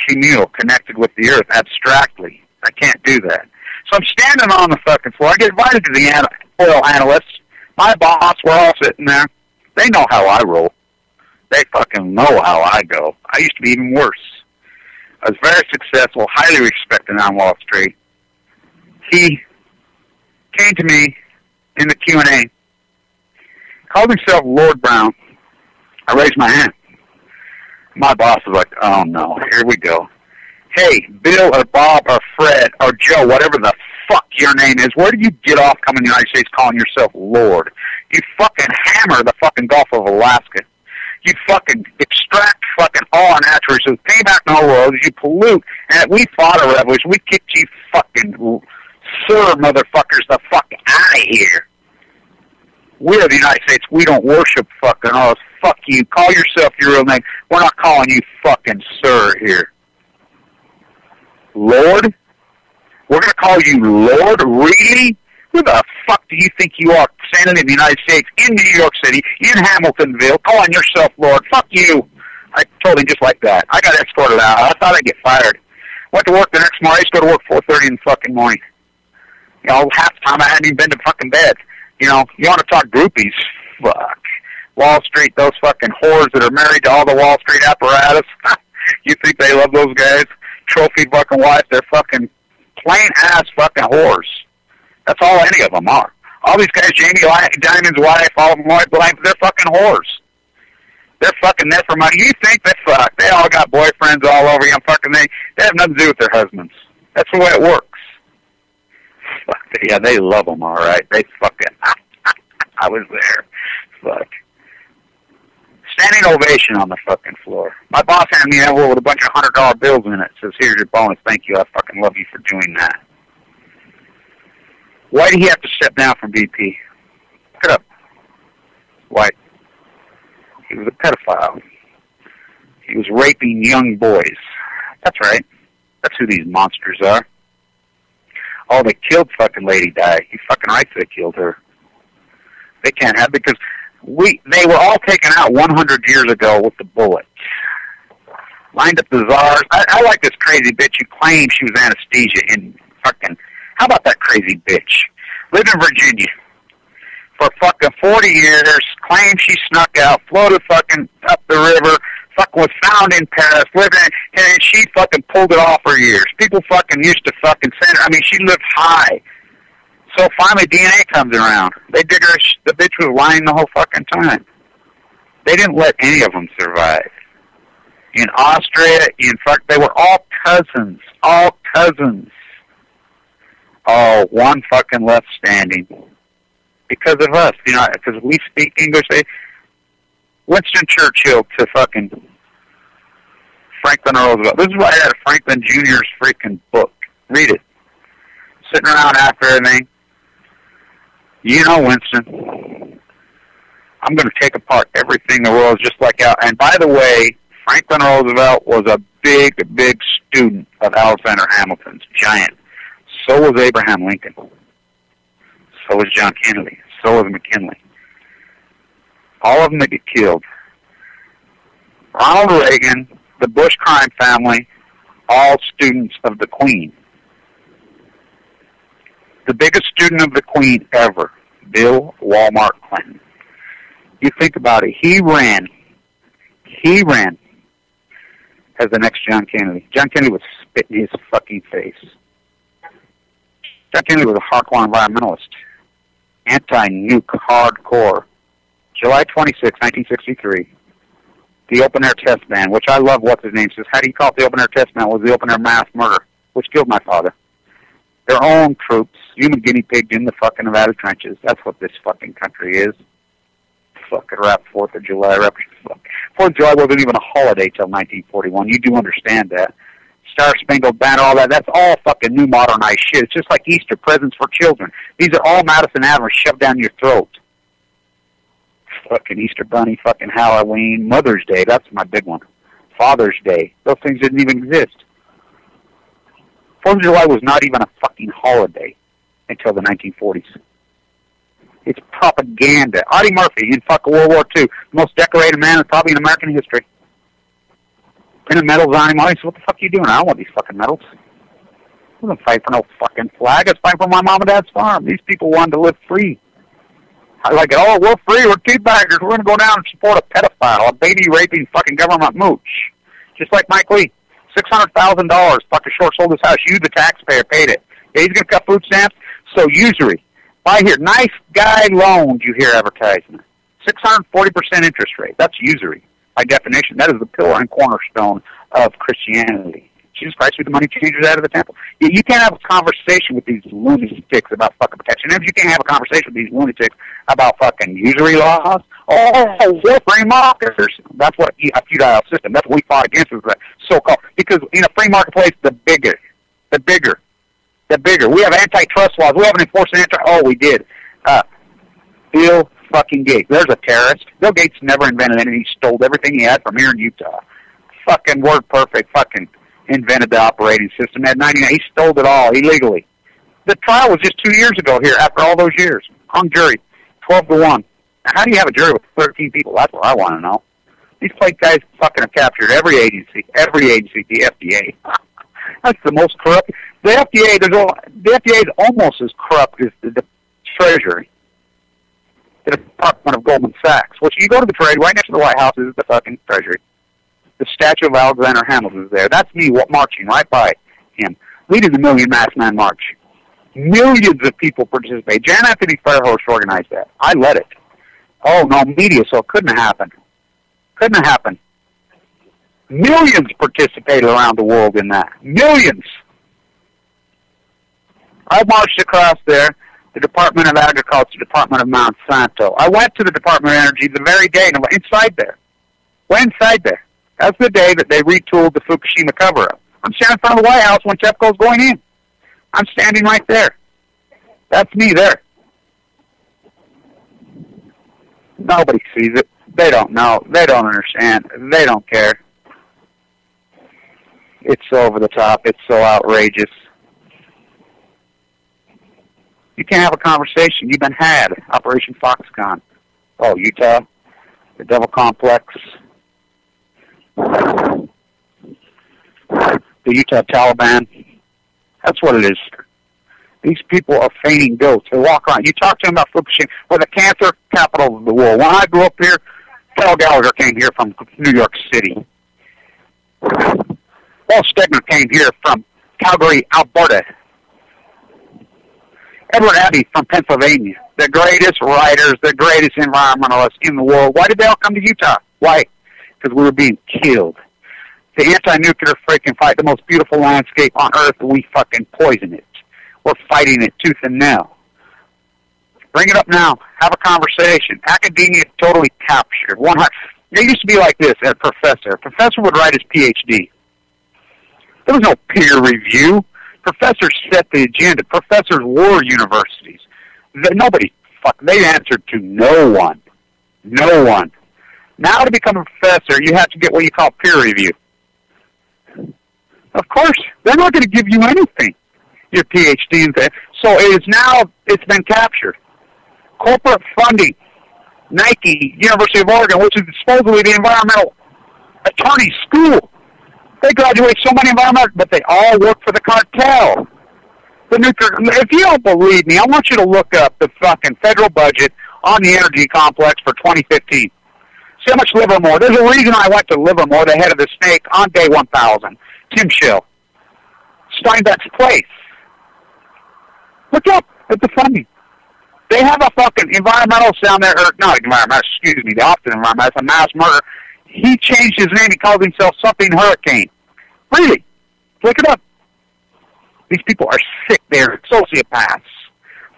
Communal, connected with the earth, abstractly. I can't do that. So I'm standing on the fucking floor. I get invited to the oil analysts. My boss, we're all sitting there. They know how I roll. They fucking know how I go. I used to be even worse. I was very successful, highly respected on Wall Street. He came to me in the Q&A, called himself Lord Brown. I raised my hand. My boss was like, oh no, here we go. Hey, Bill or Bob or Fred or Joe, whatever the fuck your name is, where do you get off coming to the United States calling yourself Lord? You fucking hammer the fucking Gulf of Alaska. You fucking extract fucking all our natural resources, pay back no roads, you pollute, and we fought a revolution. We kicked you fucking sir motherfuckers the fuck out of here. We're the United States. We don't worship fucking us. Fuck you. Call yourself your real name. We're not calling you fucking sir here. Lord? We're going to call you Lord? Really? Who the fuck do you think you are standing in the United States, in New York City, in Hamiltonville, calling yourself Lord? Fuck you. I told him just like that. I got escorted out. I thought I'd get fired. Went to work the next morning. I used to go to work 4:30 in the fucking morning. You know, half the time I hadn't even been to fucking bed. You know, you want to talk groupies? Fuck. Wall Street, those fucking whores that are married to all the Wall Street apparatus. You think they love those guys? Trophy fucking wives, they're fucking plain-ass fucking whores. That's all any of them are. All these guys, Jamie Dimon's wife, all of them, they're fucking whores. They're fucking there for money. You think they fuck. They all got boyfriends all over you. Fucking they have nothing to do with their husbands. That's the way it works. Fuck. Yeah, they love them, all right. They fucking... I was there. Fuck. Standing ovation on the fucking floor. My boss handed me an envelope with a bunch of $100 bills in it. Says, here's your bonus. Thank you. I fucking love you for doing that. Why did he have to step down from VP? Look it up. Why? He was a pedophile. He was raping young boys. That's right. That's who these monsters are. Oh, they killed fucking Lady Di. He fucking right they killed her. They can't have, because they were all taken out 100 years ago with the bullet. Lined up the czars. I like this crazy bitch who claimed she was anesthesia in fucking... How about that crazy bitch? Lived in Virginia for fucking 40 years, claimed she snuck out, floated fucking up the river, fucking was found in Paris, lived in, and she fucking pulled it off for years. People fucking used to fucking send her. I mean, she lived high. So finally DNA comes around. They did her, the bitch was lying the whole fucking time. They didn't let any of them survive. In Austria, they were all cousins. All cousins. Oh, one fucking left standing. Because of us, you know, because we speak English. Winston Churchill to fucking Franklin Roosevelt. This is why I had Franklin Jr.'s freaking book. Read it. Sitting around after everything. You know, Winston, I'm going to take apart everything in the world just like out. And by the way, Franklin Roosevelt was a big, big student of Alexander Hamilton's, giant. So was Abraham Lincoln. So was John Kennedy. So was McKinley. All of them that get killed. Ronald Reagan, the Bush crime family, all students of the Queen. The biggest student of the Queen ever, Bill Walmart Clinton. You think about it. He ran as the next John Kennedy. John Kennedy was spitting his fucking face. John Kennedy was a hardcore environmentalist. Anti-nuke hardcore. July 26, 1963. The open-air test ban, which I love what's his name says. How do you call it the open-air test ban? Was the open-air mass murder, which killed my father. their own troops, human guinea pigs in the fucking Nevada trenches. That's what this fucking country is. Fucking rap 4th of July. 4th of July wasn't even a holiday till 1941. You do understand that. Star Spangled Banner, all that, that's all fucking new modernized shit. It's just like Easter presents for children. These are all Madison Avenue shoved down your throat. Fucking Easter Bunny, fucking Halloween, Mother's Day, that's my big one. Father's Day, those things didn't even exist. 4th of July was not even a fucking holiday until the 1940s. It's propaganda. Audie Murphy in fucking World War II, the most decorated man probably in American history. Printing medals on him. I said, what the fuck are you doing? I don't want these fucking medals. I wasn't fighting for no fucking flag. I was fighting for my mom and dad's farm. These people wanted to live free. I like it. Oh, we're free. We're teabaggers. We're going to go down and support a pedophile, a baby-raping fucking government mooch. Just like Mike Lee. $600,000 fucking short sold his house. You, the taxpayer, paid it. Yeah, he's going to cut food stamps. So usury. Buy here. Nice guy loans, you hear advertisement. 640% interest rate. That's usury. By definition, that is the pillar and cornerstone of Christianity. Jesus Christ threw the money changers out of the temple. You can't have a conversation with these lunatics about fucking protection. If you can't have a conversation with these lunatics about fucking usury laws, we're free marketers. That's what a feudal system. That's what we fought against, was the so-called. Because in a free marketplace, the bigger. We have antitrust laws. We haven't enforced we did. Bill fucking Gates. There's a terrorist. Bill Gates never invented anything. He stole everything he had from here in Utah. Fucking word perfect. Fucking invented the operating system. At 99, he stole it all illegally. The trial was just 2 years ago here. After all those years, hung jury, 12-1. Now, how do you have a jury with 13 people? That's what I want to know. These plate guys fucking have captured every agency, the FDA. That's the most corrupt. The FDA is almost as corrupt as the Treasury. The Department of Goldman Sachs. Which you go to the Treasury, right next to the White House is the fucking Treasury. The statue of Alexander Hamilton is there. That's me marching right by him, leading the Million Masked Man March. Millions of people participate. Jan Anthony Fairhurst organized that. I led it. Oh, no media, so it couldn't have happened. Millions participated around the world in that. Millions. I marched across there, the Department of Agriculture, Department of Monsanto. I went to the Department of Energy the very day, and I went inside there. That's the day that they retooled the Fukushima cover-up. I'm standing in front of the White House when TEPCO's going in. I'm standing right there. That's me there. Nobody sees it. They don't know. They don't understand. They don't care. It's so over the top. It's so outrageous. You can't have a conversation. You've been had. Operation Foxconn. Oh, Utah. The Devil Complex. The Utah Taliban. That's what it is. These people are feigning ghosts. They walk around. You talk to them about Fukushima. We're the cancer capital of the world. When I grew up here, Carol Gallagher came here from New York City. Paul Stegner came here from Calgary, Alberta. Edward Abbey from Pennsylvania. The greatest writers, the greatest environmentalists in the world. Why did they all come to Utah? Why? Because we were being killed. The anti-nuclear freaking fight, the most beautiful landscape on earth, we fucking poison it. We're fighting it tooth and nail. Bring it up now. Have a conversation. Academia totally captured. It used to be like this, a professor. A professor would write his PhD. There was no peer review. Professors set the agenda. Professors were universities. They answered to no one. No one. Now to become a professor, you have to get what you call peer review. Of course, they're not going to give you anything, your PhD. So it's been captured. Corporate funding, Nike, University of Oregon, which is supposedly the environmental attorney school. They graduate so many environmentalists, but they all work for the cartel. If you don't believe me, I want you to look up the fucking federal budget on the energy complex for 2015. See how much Livermore. There's a reason I went to Livermore, the head of the snake, on day 1,000. Tim Schill. Steinbeck's place. Look up at the funding. They have a fucking environmentalist down there, the Austin environmentalist, a mass murder. He changed his name. He called himself something Hurricane. Really? Look it up. These people are sick. They're sociopaths.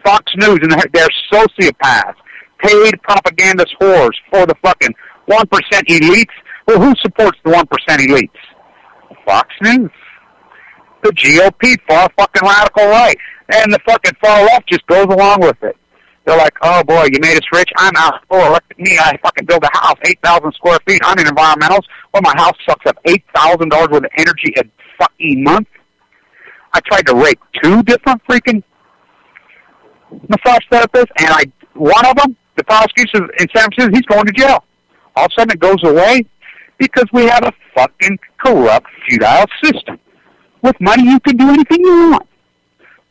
Fox News, and they're sociopaths. Paid propagandist whores for the fucking 1% elites. Well, who supports the 1% elites? Fox News. The GOP, far fucking radical right. And the fucking far left just goes along with it. They're like, oh boy, you made us rich. I'm out. Oh, look at me. I fucking build a house, 8,000 square feet. I'm an environmentalist. Well, my house sucks up $8,000 worth of energy a fucking month. I tried to rape 2 different freaking massage therapists, and one of them, the prosecution in San Francisco, he's going to jail. All of a sudden it goes away because we have a fucking corrupt, futile system. With money, you can do anything you want.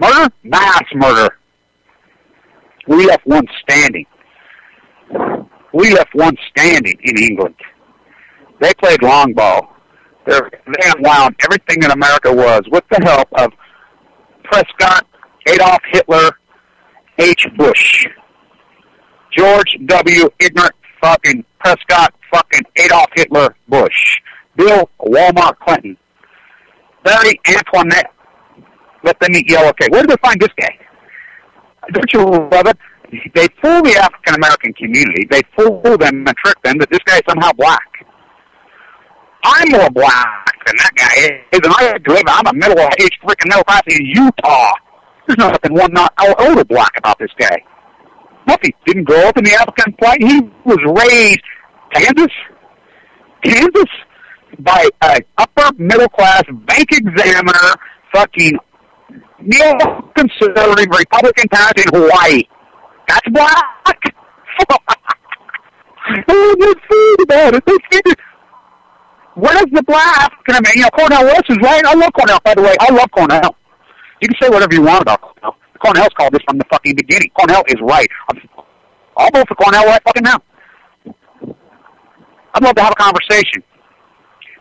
Murder? Mass murder. We left one standing. We left one standing in England. They played long ball. They unwound everything that America was with the help of Prescott, Adolf Hitler, H. Bush, George W. Ignorant fucking Prescott, fucking Adolf Hitler Bush, Bill Walmart Clinton, Mary Antoinette. Let them eat yellow cake. Where did they find this guy? Don't you love it? They fool the African American community. They fool them and trick them that this guy is somehow black. I'm more black than that guy is, and I live. I'm a middle-aged freaking middle class in Utah. There's nothing one not older black about this guy. Nothing. Didn't grow up in the African plight. He was raised Kansas, by an upper middle class bank examiner, fucking neo-conservative Republican parents in Hawaii. That's black. Oh, they're food about it. They figured. Where's the black? Cornell West is right. I love Cornell, by the way. I love Cornell. You can say whatever you want about Cornell. Cornell's called this from the fucking beginning. Cornell is right. I'll vote for Cornell right fucking now. I'd love to have a conversation.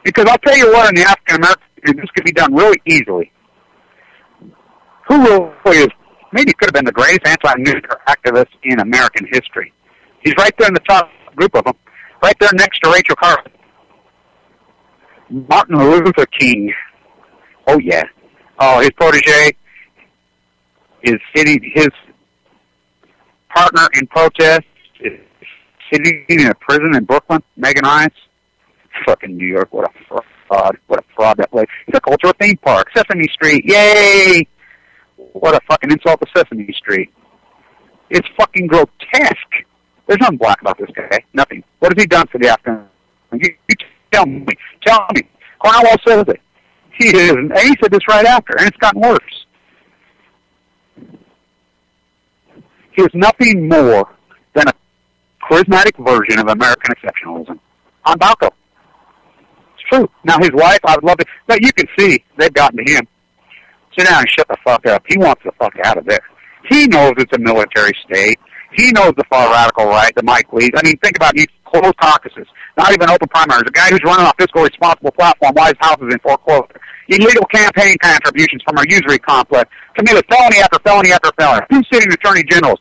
Because I'll tell you what, in the African American, this could be done really easily. Who really is, maybe could have been the greatest anti-nuclear activist in American history. He's right there in the top group of them. Right there next to Rachel Carson. Martin Luther King. Oh, yeah. Oh, his protege is his partner in protest is sitting in a prison in Brooklyn, Megan Hines. Fucking New York, what a fraud. What a fraud that place. It's a cultural theme park. Sesame Street, yay! What a fucking insult to Sesame Street. It's fucking grotesque. There's nothing black about this guy. Nothing. What has he done for the African? You tell me. Tell me. Cornwell says it. He is, and he said this right after, and it's gotten worse. He is nothing more than a charismatic version of American exceptionalism. On Balco. It's true. Now, his wife, I would love to, but you can see they've gotten to him. Sit down and shut the fuck up. He wants the fuck out of there. He knows it's a military state. He knows the far radical right, the Mike Lees. I mean, think about these closed caucuses, not even open primaries. A guy who's running on a fiscally responsible platform while his house is in foreclosure. Illegal campaign contributions from a usury complex. Committed felony after felony after felony. 2 sitting attorney generals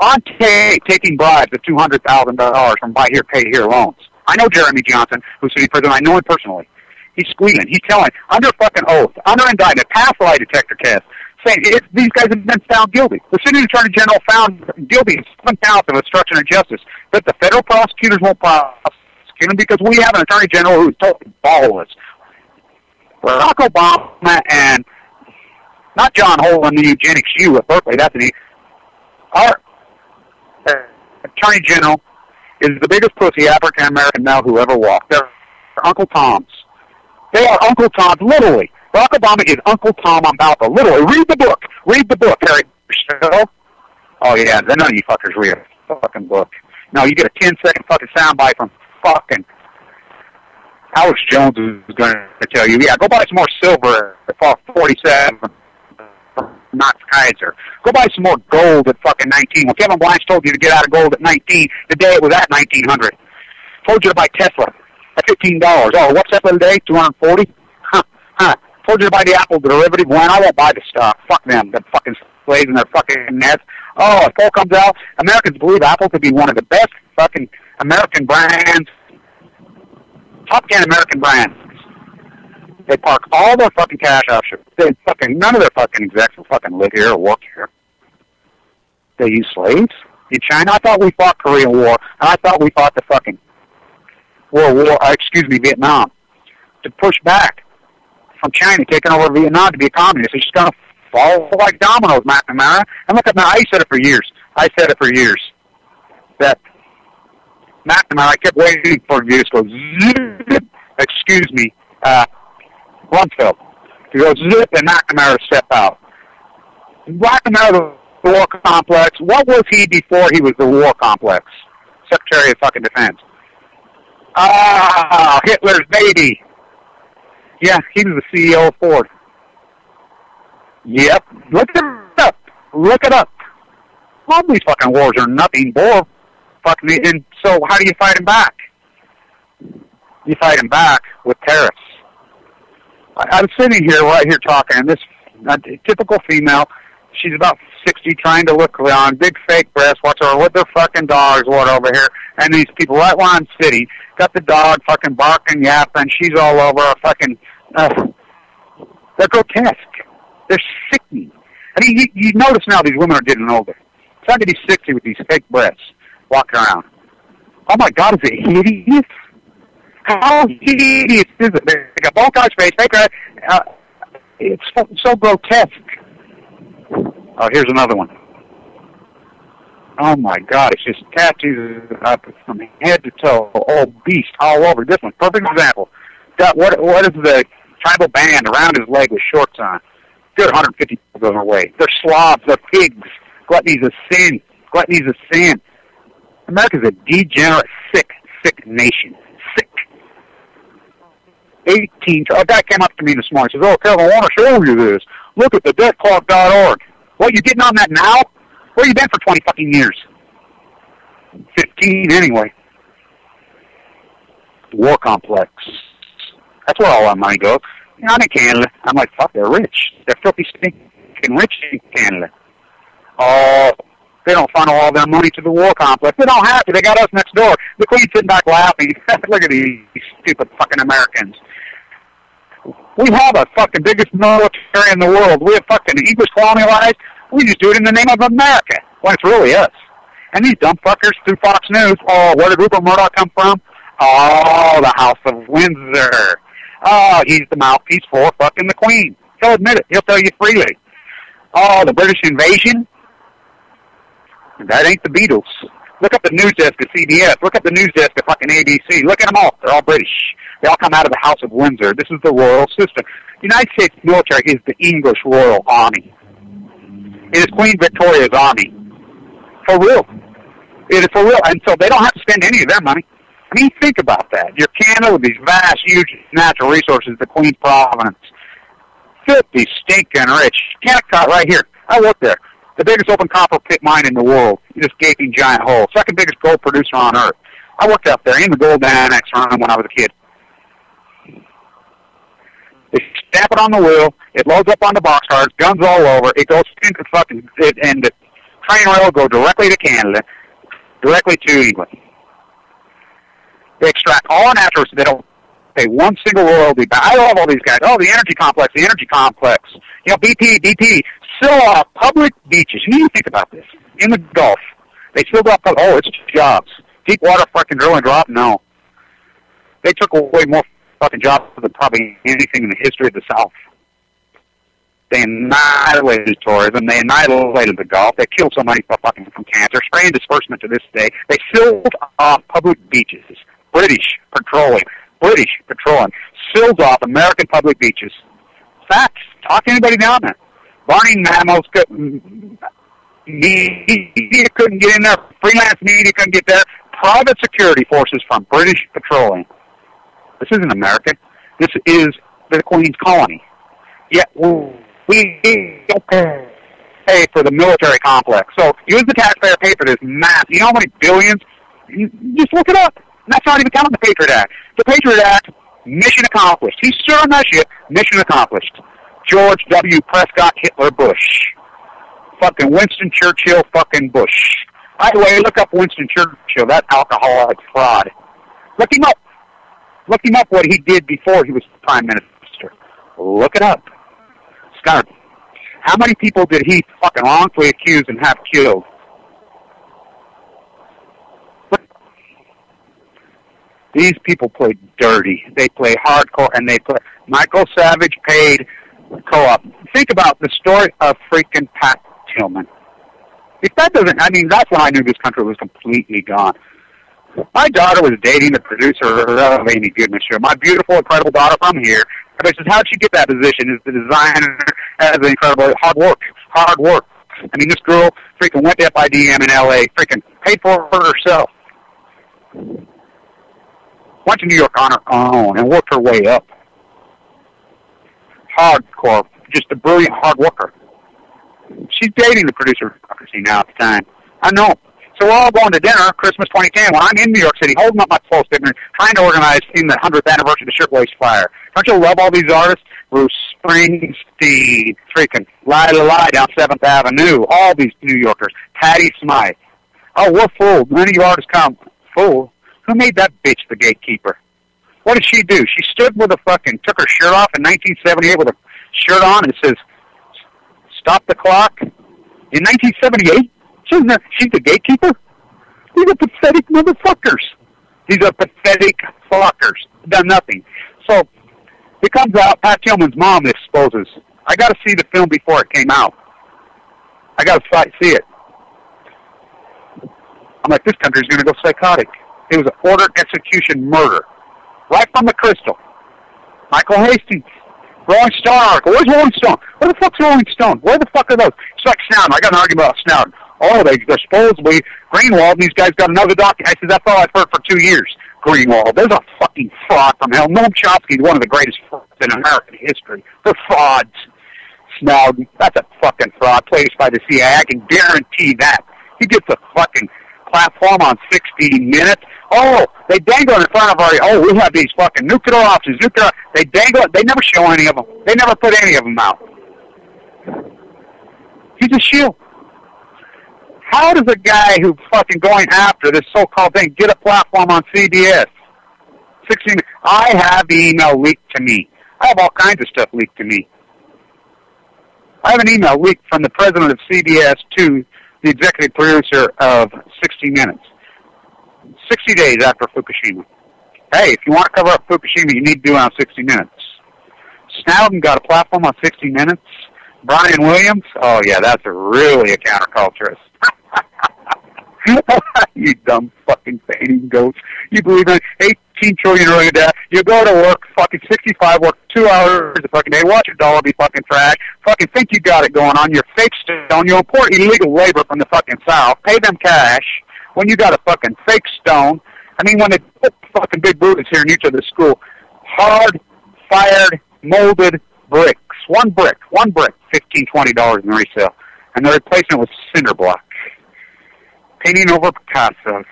on tape taking bribes of $200,000 from buy here, pay here loans. I know Jeremy Johnson, who's sitting in prison. I know him personally. He's squealing. He's telling, under fucking oath, under indictment, pass the lie detector test, saying these guys have been found guilty. The city attorney general found guilty in 7 counts of obstruction of justice, but the federal prosecutors won't prosecute him because we have an attorney general who's totally ballless. Barack Obama and not John Hole and the eugenics U at Berkeley, that's an our attorney general is the biggest pussy African American male who ever walked. They're Uncle Toms. They are Uncle Toms, literally. Barack Obama is Uncle Tom on Balco, literally. Read the book. Read the book, Harry. Oh, yeah, then none of you fuckers read a fucking book. No, you get a 10-second fucking soundbite from fucking Alex Jones is going to tell you, yeah, go buy some more silver at 47 from Knox Kaiser. Go buy some more gold at fucking 19. Well, Kevin Blanch told you to get out of gold at 19 the day it was at 1900. Told you to buy Tesla at $15. Oh, what's Tesla today? 240? Huh. Told you to buy the Apple derivative. When I won't buy the stock. Fuck them. The fucking slaves and their fucking nets. Oh, if poll comes out, Americans believe Apple to be one of the best fucking American brands. Top 10 American brands. They park all their fucking cash offshore. None of their fucking execs will fucking live here or work here. They use slaves in China. I thought we fought Korean War. And I thought we fought the fucking Vietnam to push back from China taking over Vietnam to be a communist. It's just going to fall like dominoes, McNamara. And look at now, I said it for years. That McNamara, I kept waiting for you to go zip, Rumsfeld, to go zip and McNamara to step out. McNamara, the war complex, what was he before he was the war complex? Secretary of fucking Defense. Hitler's baby. Yeah, he was the CEO of Ford. Yep, look it up. All these fucking wars are nothing more. And so how do you fight them back? You fight them back with tariffs. I'm sitting here, right here, talking, and this typical female, she's about 60, trying to look around, big fake breasts, watch her with their fucking dogs, what over here, and these people right where I'm sitting, got the dog fucking barking, yapping, she's all over, fucking, they're grotesque. They're sickening. I mean, you notice now these women are getting older. It's not to be 60 with these fake breasts walking around. Oh my God, is it hideous? How hideous is it? They got both eyes, face, fake breasts. It's so grotesque. Oh, here's another one. Oh my God, it's just tattoos from head to toe, all beast all over. This one, perfect example. Got what is the tribal band around his leg with shorts on? Good 150 people going away. They're slobs, they're pigs. Gluttony's a sin. Gluttony's a sin. America's a degenerate, sick nation. Sick. A guy came up to me this morning and says, Kevin, I want to show you this. Look at the deathclock.org. What, you getting on that now? Where you been for 20 fucking years? 15 anyway. War complex. That's where all our money goes. You know, I'm in Canada. I'm like, fuck, they're rich. They're filthy, stinking rich in Canada. Oh, they don't funnel all their money to the war complex. They don't have to. They got us next door. The Queen's sitting back laughing. Look at these stupid fucking Americans. We have a fucking biggest military in the world. We have fucking English colonialized. We just do it in the name of America. When it's really us. And these dumb fuckers through Fox News. Oh, where did Rupert Murdoch come from? Oh, the House of Windsor. Oh, he's the mouthpiece for fucking the Queen. He'll admit it. He'll tell you freely. Oh, the British invasion? That ain't the Beatles. Look up the news desk at CBS. Look up the news desk at fucking ABC. Look at them all. They're all British. They all come out of the House of Windsor. This is the royal system. The United States military is the English Royal Army. It is Queen Victoria's army. For real. It is for real. And so they don't have to spend any of their money. I mean, think about that. You're Canada with these vast, huge natural resources, the Queen's Providence. Filthy, stinking rich. Kennecott right here. I worked there. The biggest open copper pit mine in the world. This gaping giant hole. Second biggest gold producer on Earth. I worked out there in the gold annex when I was a kid. They stamp it on the wheel. It loads up on the boxcars. Guns all over. It goes into fucking... and the train rail will go directly to Canada. Directly to England. They extract all natural... They don't pay one single royalty back. I love all these guys. Oh, the energy complex. The energy complex. You know, BP. Still off public beaches. You need to think about this. In the Gulf. They still got... Oh, it's jobs. Deep water fucking drill and drop? No. They took away more fucking jobs than probably anything in the history of the South. They annihilated tourism. They annihilated the Gulf. They killed so many fucking from cancer. Spraying disbursement to this day. They sealed off public beaches. British petroleum. Sealed off American public beaches. Facts. Talk to anybody down there. Barney Mammals media couldn't get in there. Freelance media couldn't get there. Private security forces from British Petroleum. This isn't America. This is the Queen's colony. Yet we don't pay for the military complex. So you as the taxpayer pay for this mass. You know how many billions? Just look it up. And that's not even counting the Patriot Act. The Patriot Act, mission accomplished. He stood on that shit, mission accomplished. George W. Prescott Hitler Bush. Fucking Winston Churchill fucking Bush. By the way, look up Winston Churchill, that alcoholic fraud. Look him up. Look him up what he did before he was prime minister. Look it up. Scott, how many people did he fucking wrongfully accuse and have killed? These people play dirty. They play hardcore, and they play. Michael Savage paid co-op. Think about the story of freaking Pat Tillman. If that doesn't, I mean, that's when I knew this country was completely gone. My daughter was dating the producer of Amy Goodman Show. My beautiful, incredible daughter from here. I said, how'd she get that position? Is the designer as incredible hard work? Hard work. I mean, this girl freaking went to FIDM in LA, freaking paid for it herself. Went to New York on her own and worked her way up. Hardcore, just a brilliant hard worker. She's dating the producer of Democracy now at the time. I know. So we're all going to dinner, Christmas 2010, when I'm in New York City, holding up my post and trying to organize in the 100th anniversary of the Shirtwaist Fire. Don't you love all these artists? Bruce Springsteen, freaking Lie to Lie down 7th Avenue, all these New Yorkers. Patty Smythe. Oh, we're full. Many of you artists come. Fool. Who made that bitch the gatekeeper? What did she do? She stood with a fucking, took her shirt off in 1978 with a shirt on and says, stop the clock. In 1978? She's the gatekeeper? These are pathetic motherfuckers. These are pathetic fuckers. Done nothing. So, it comes out, Pat Tillman's mom exposes. I got to see the film before it came out. I got to see it. I'm like, this country's going to go psychotic. It was an ordered execution murder. Right from the crystal. Michael Hastings. Rolling Stone article. Where's Rolling Stone? Where the fuck's Rolling Stone? Where the fuck are those? It's like Snowden. I got an argument about Snowden. Oh, they're supposedly Greenwald, and these guys got another document. I said, that's all I've heard for 2 years. Greenwald. There's a fucking fraud from hell. Noam Chomsky is one of the greatest frauds in American history. They're frauds. Snowden. That's a fucking fraud placed by the CIA. I can guarantee that. He gets a fucking platform on 60 Minutes. Oh, they dangle in front of our, oh, we have these fucking nuclear options, they dangle, they never show any of them. They never put any of them out. He's a shield. How does a guy who's fucking going after this so-called thing get a platform on CBS? 16, I have the email leaked to me. I have all kinds of stuff leaked to me. I have an email leaked from the president of CBS to the executive producer of 60 Minutes. 60 days after Fukushima. Hey, if you want to cover up Fukushima, you need to do it on 60 Minutes. Snowden got a platform on 60 Minutes. Brian Williams, oh yeah, that's really a counterculturist. You dumb fucking fainting ghost. You believe in 18 trillion earlier death. You go to work, fucking 65, work 2 hours a fucking day, watch your dollar be fucking trash, fucking think you got it going on, you're fake stone, you import illegal labor from the fucking South, pay them cash, when you got a fucking fake stone. I mean, when they put fucking big boots here in each of the school, hard, fired, molded bricks. One brick, $15, $20 in resale. And the replacement was cinder block. Painting over Picasso's.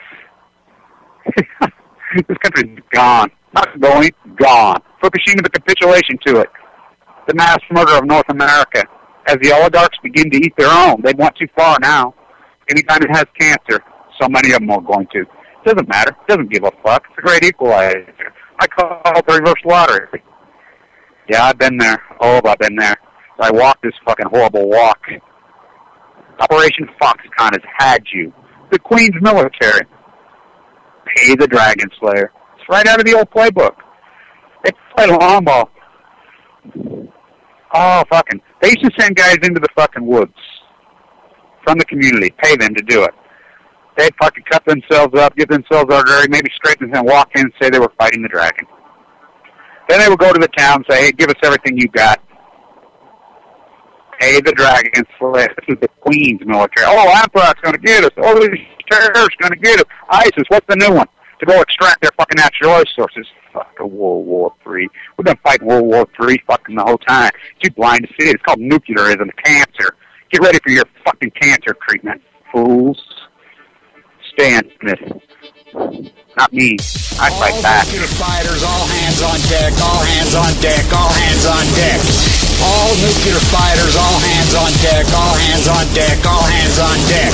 This country's gone. Not going, gone. Fukushima, the capitulation to it. The mass murder of North America. As the oligarchs begin to eat their own, they went too far now. Anytime it has cancer, so many of them are going to. It doesn't matter. It doesn't give a fuck. It's a great equalizer. I call it the reverse lottery. Yeah, I've been there. Oh, I've been there. I walked this fucking horrible walk. Operation Foxconn has had you. The Queen's military. Pay the Dragon Slayer. It's right out of the old playbook. They play long ball. Oh, fucking. They used to send guys into the fucking woods from the community, pay them to do it. They'd fucking cut themselves up, get themselves dirty, maybe scrape themselves and walk in and say they were fighting the dragon. Then they would go to the town and say, hey, give us everything you got. Pay the Dragon Slayer. This is the Queen's military. Oh, Anthrax going to get us. Oh, these terrorists going to get us. ISIS, what's the new one? To go extract their fucking natural resources. Fuck World War III. We've been fighting World War III fucking the whole time. Too blind to see it. It's called nuclearism, cancer. Get ready for your fucking cancer treatment, fools. Stand this. Not me. I fight back. All nuclear fighters, all hands on deck, all hands on deck, all hands on deck. All nuclear fighters, all hands on deck, all hands on deck, all hands on deck.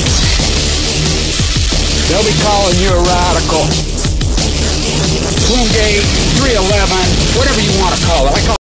They'll be calling you a radical. Twin Gate, 311, whatever you want to call it. I call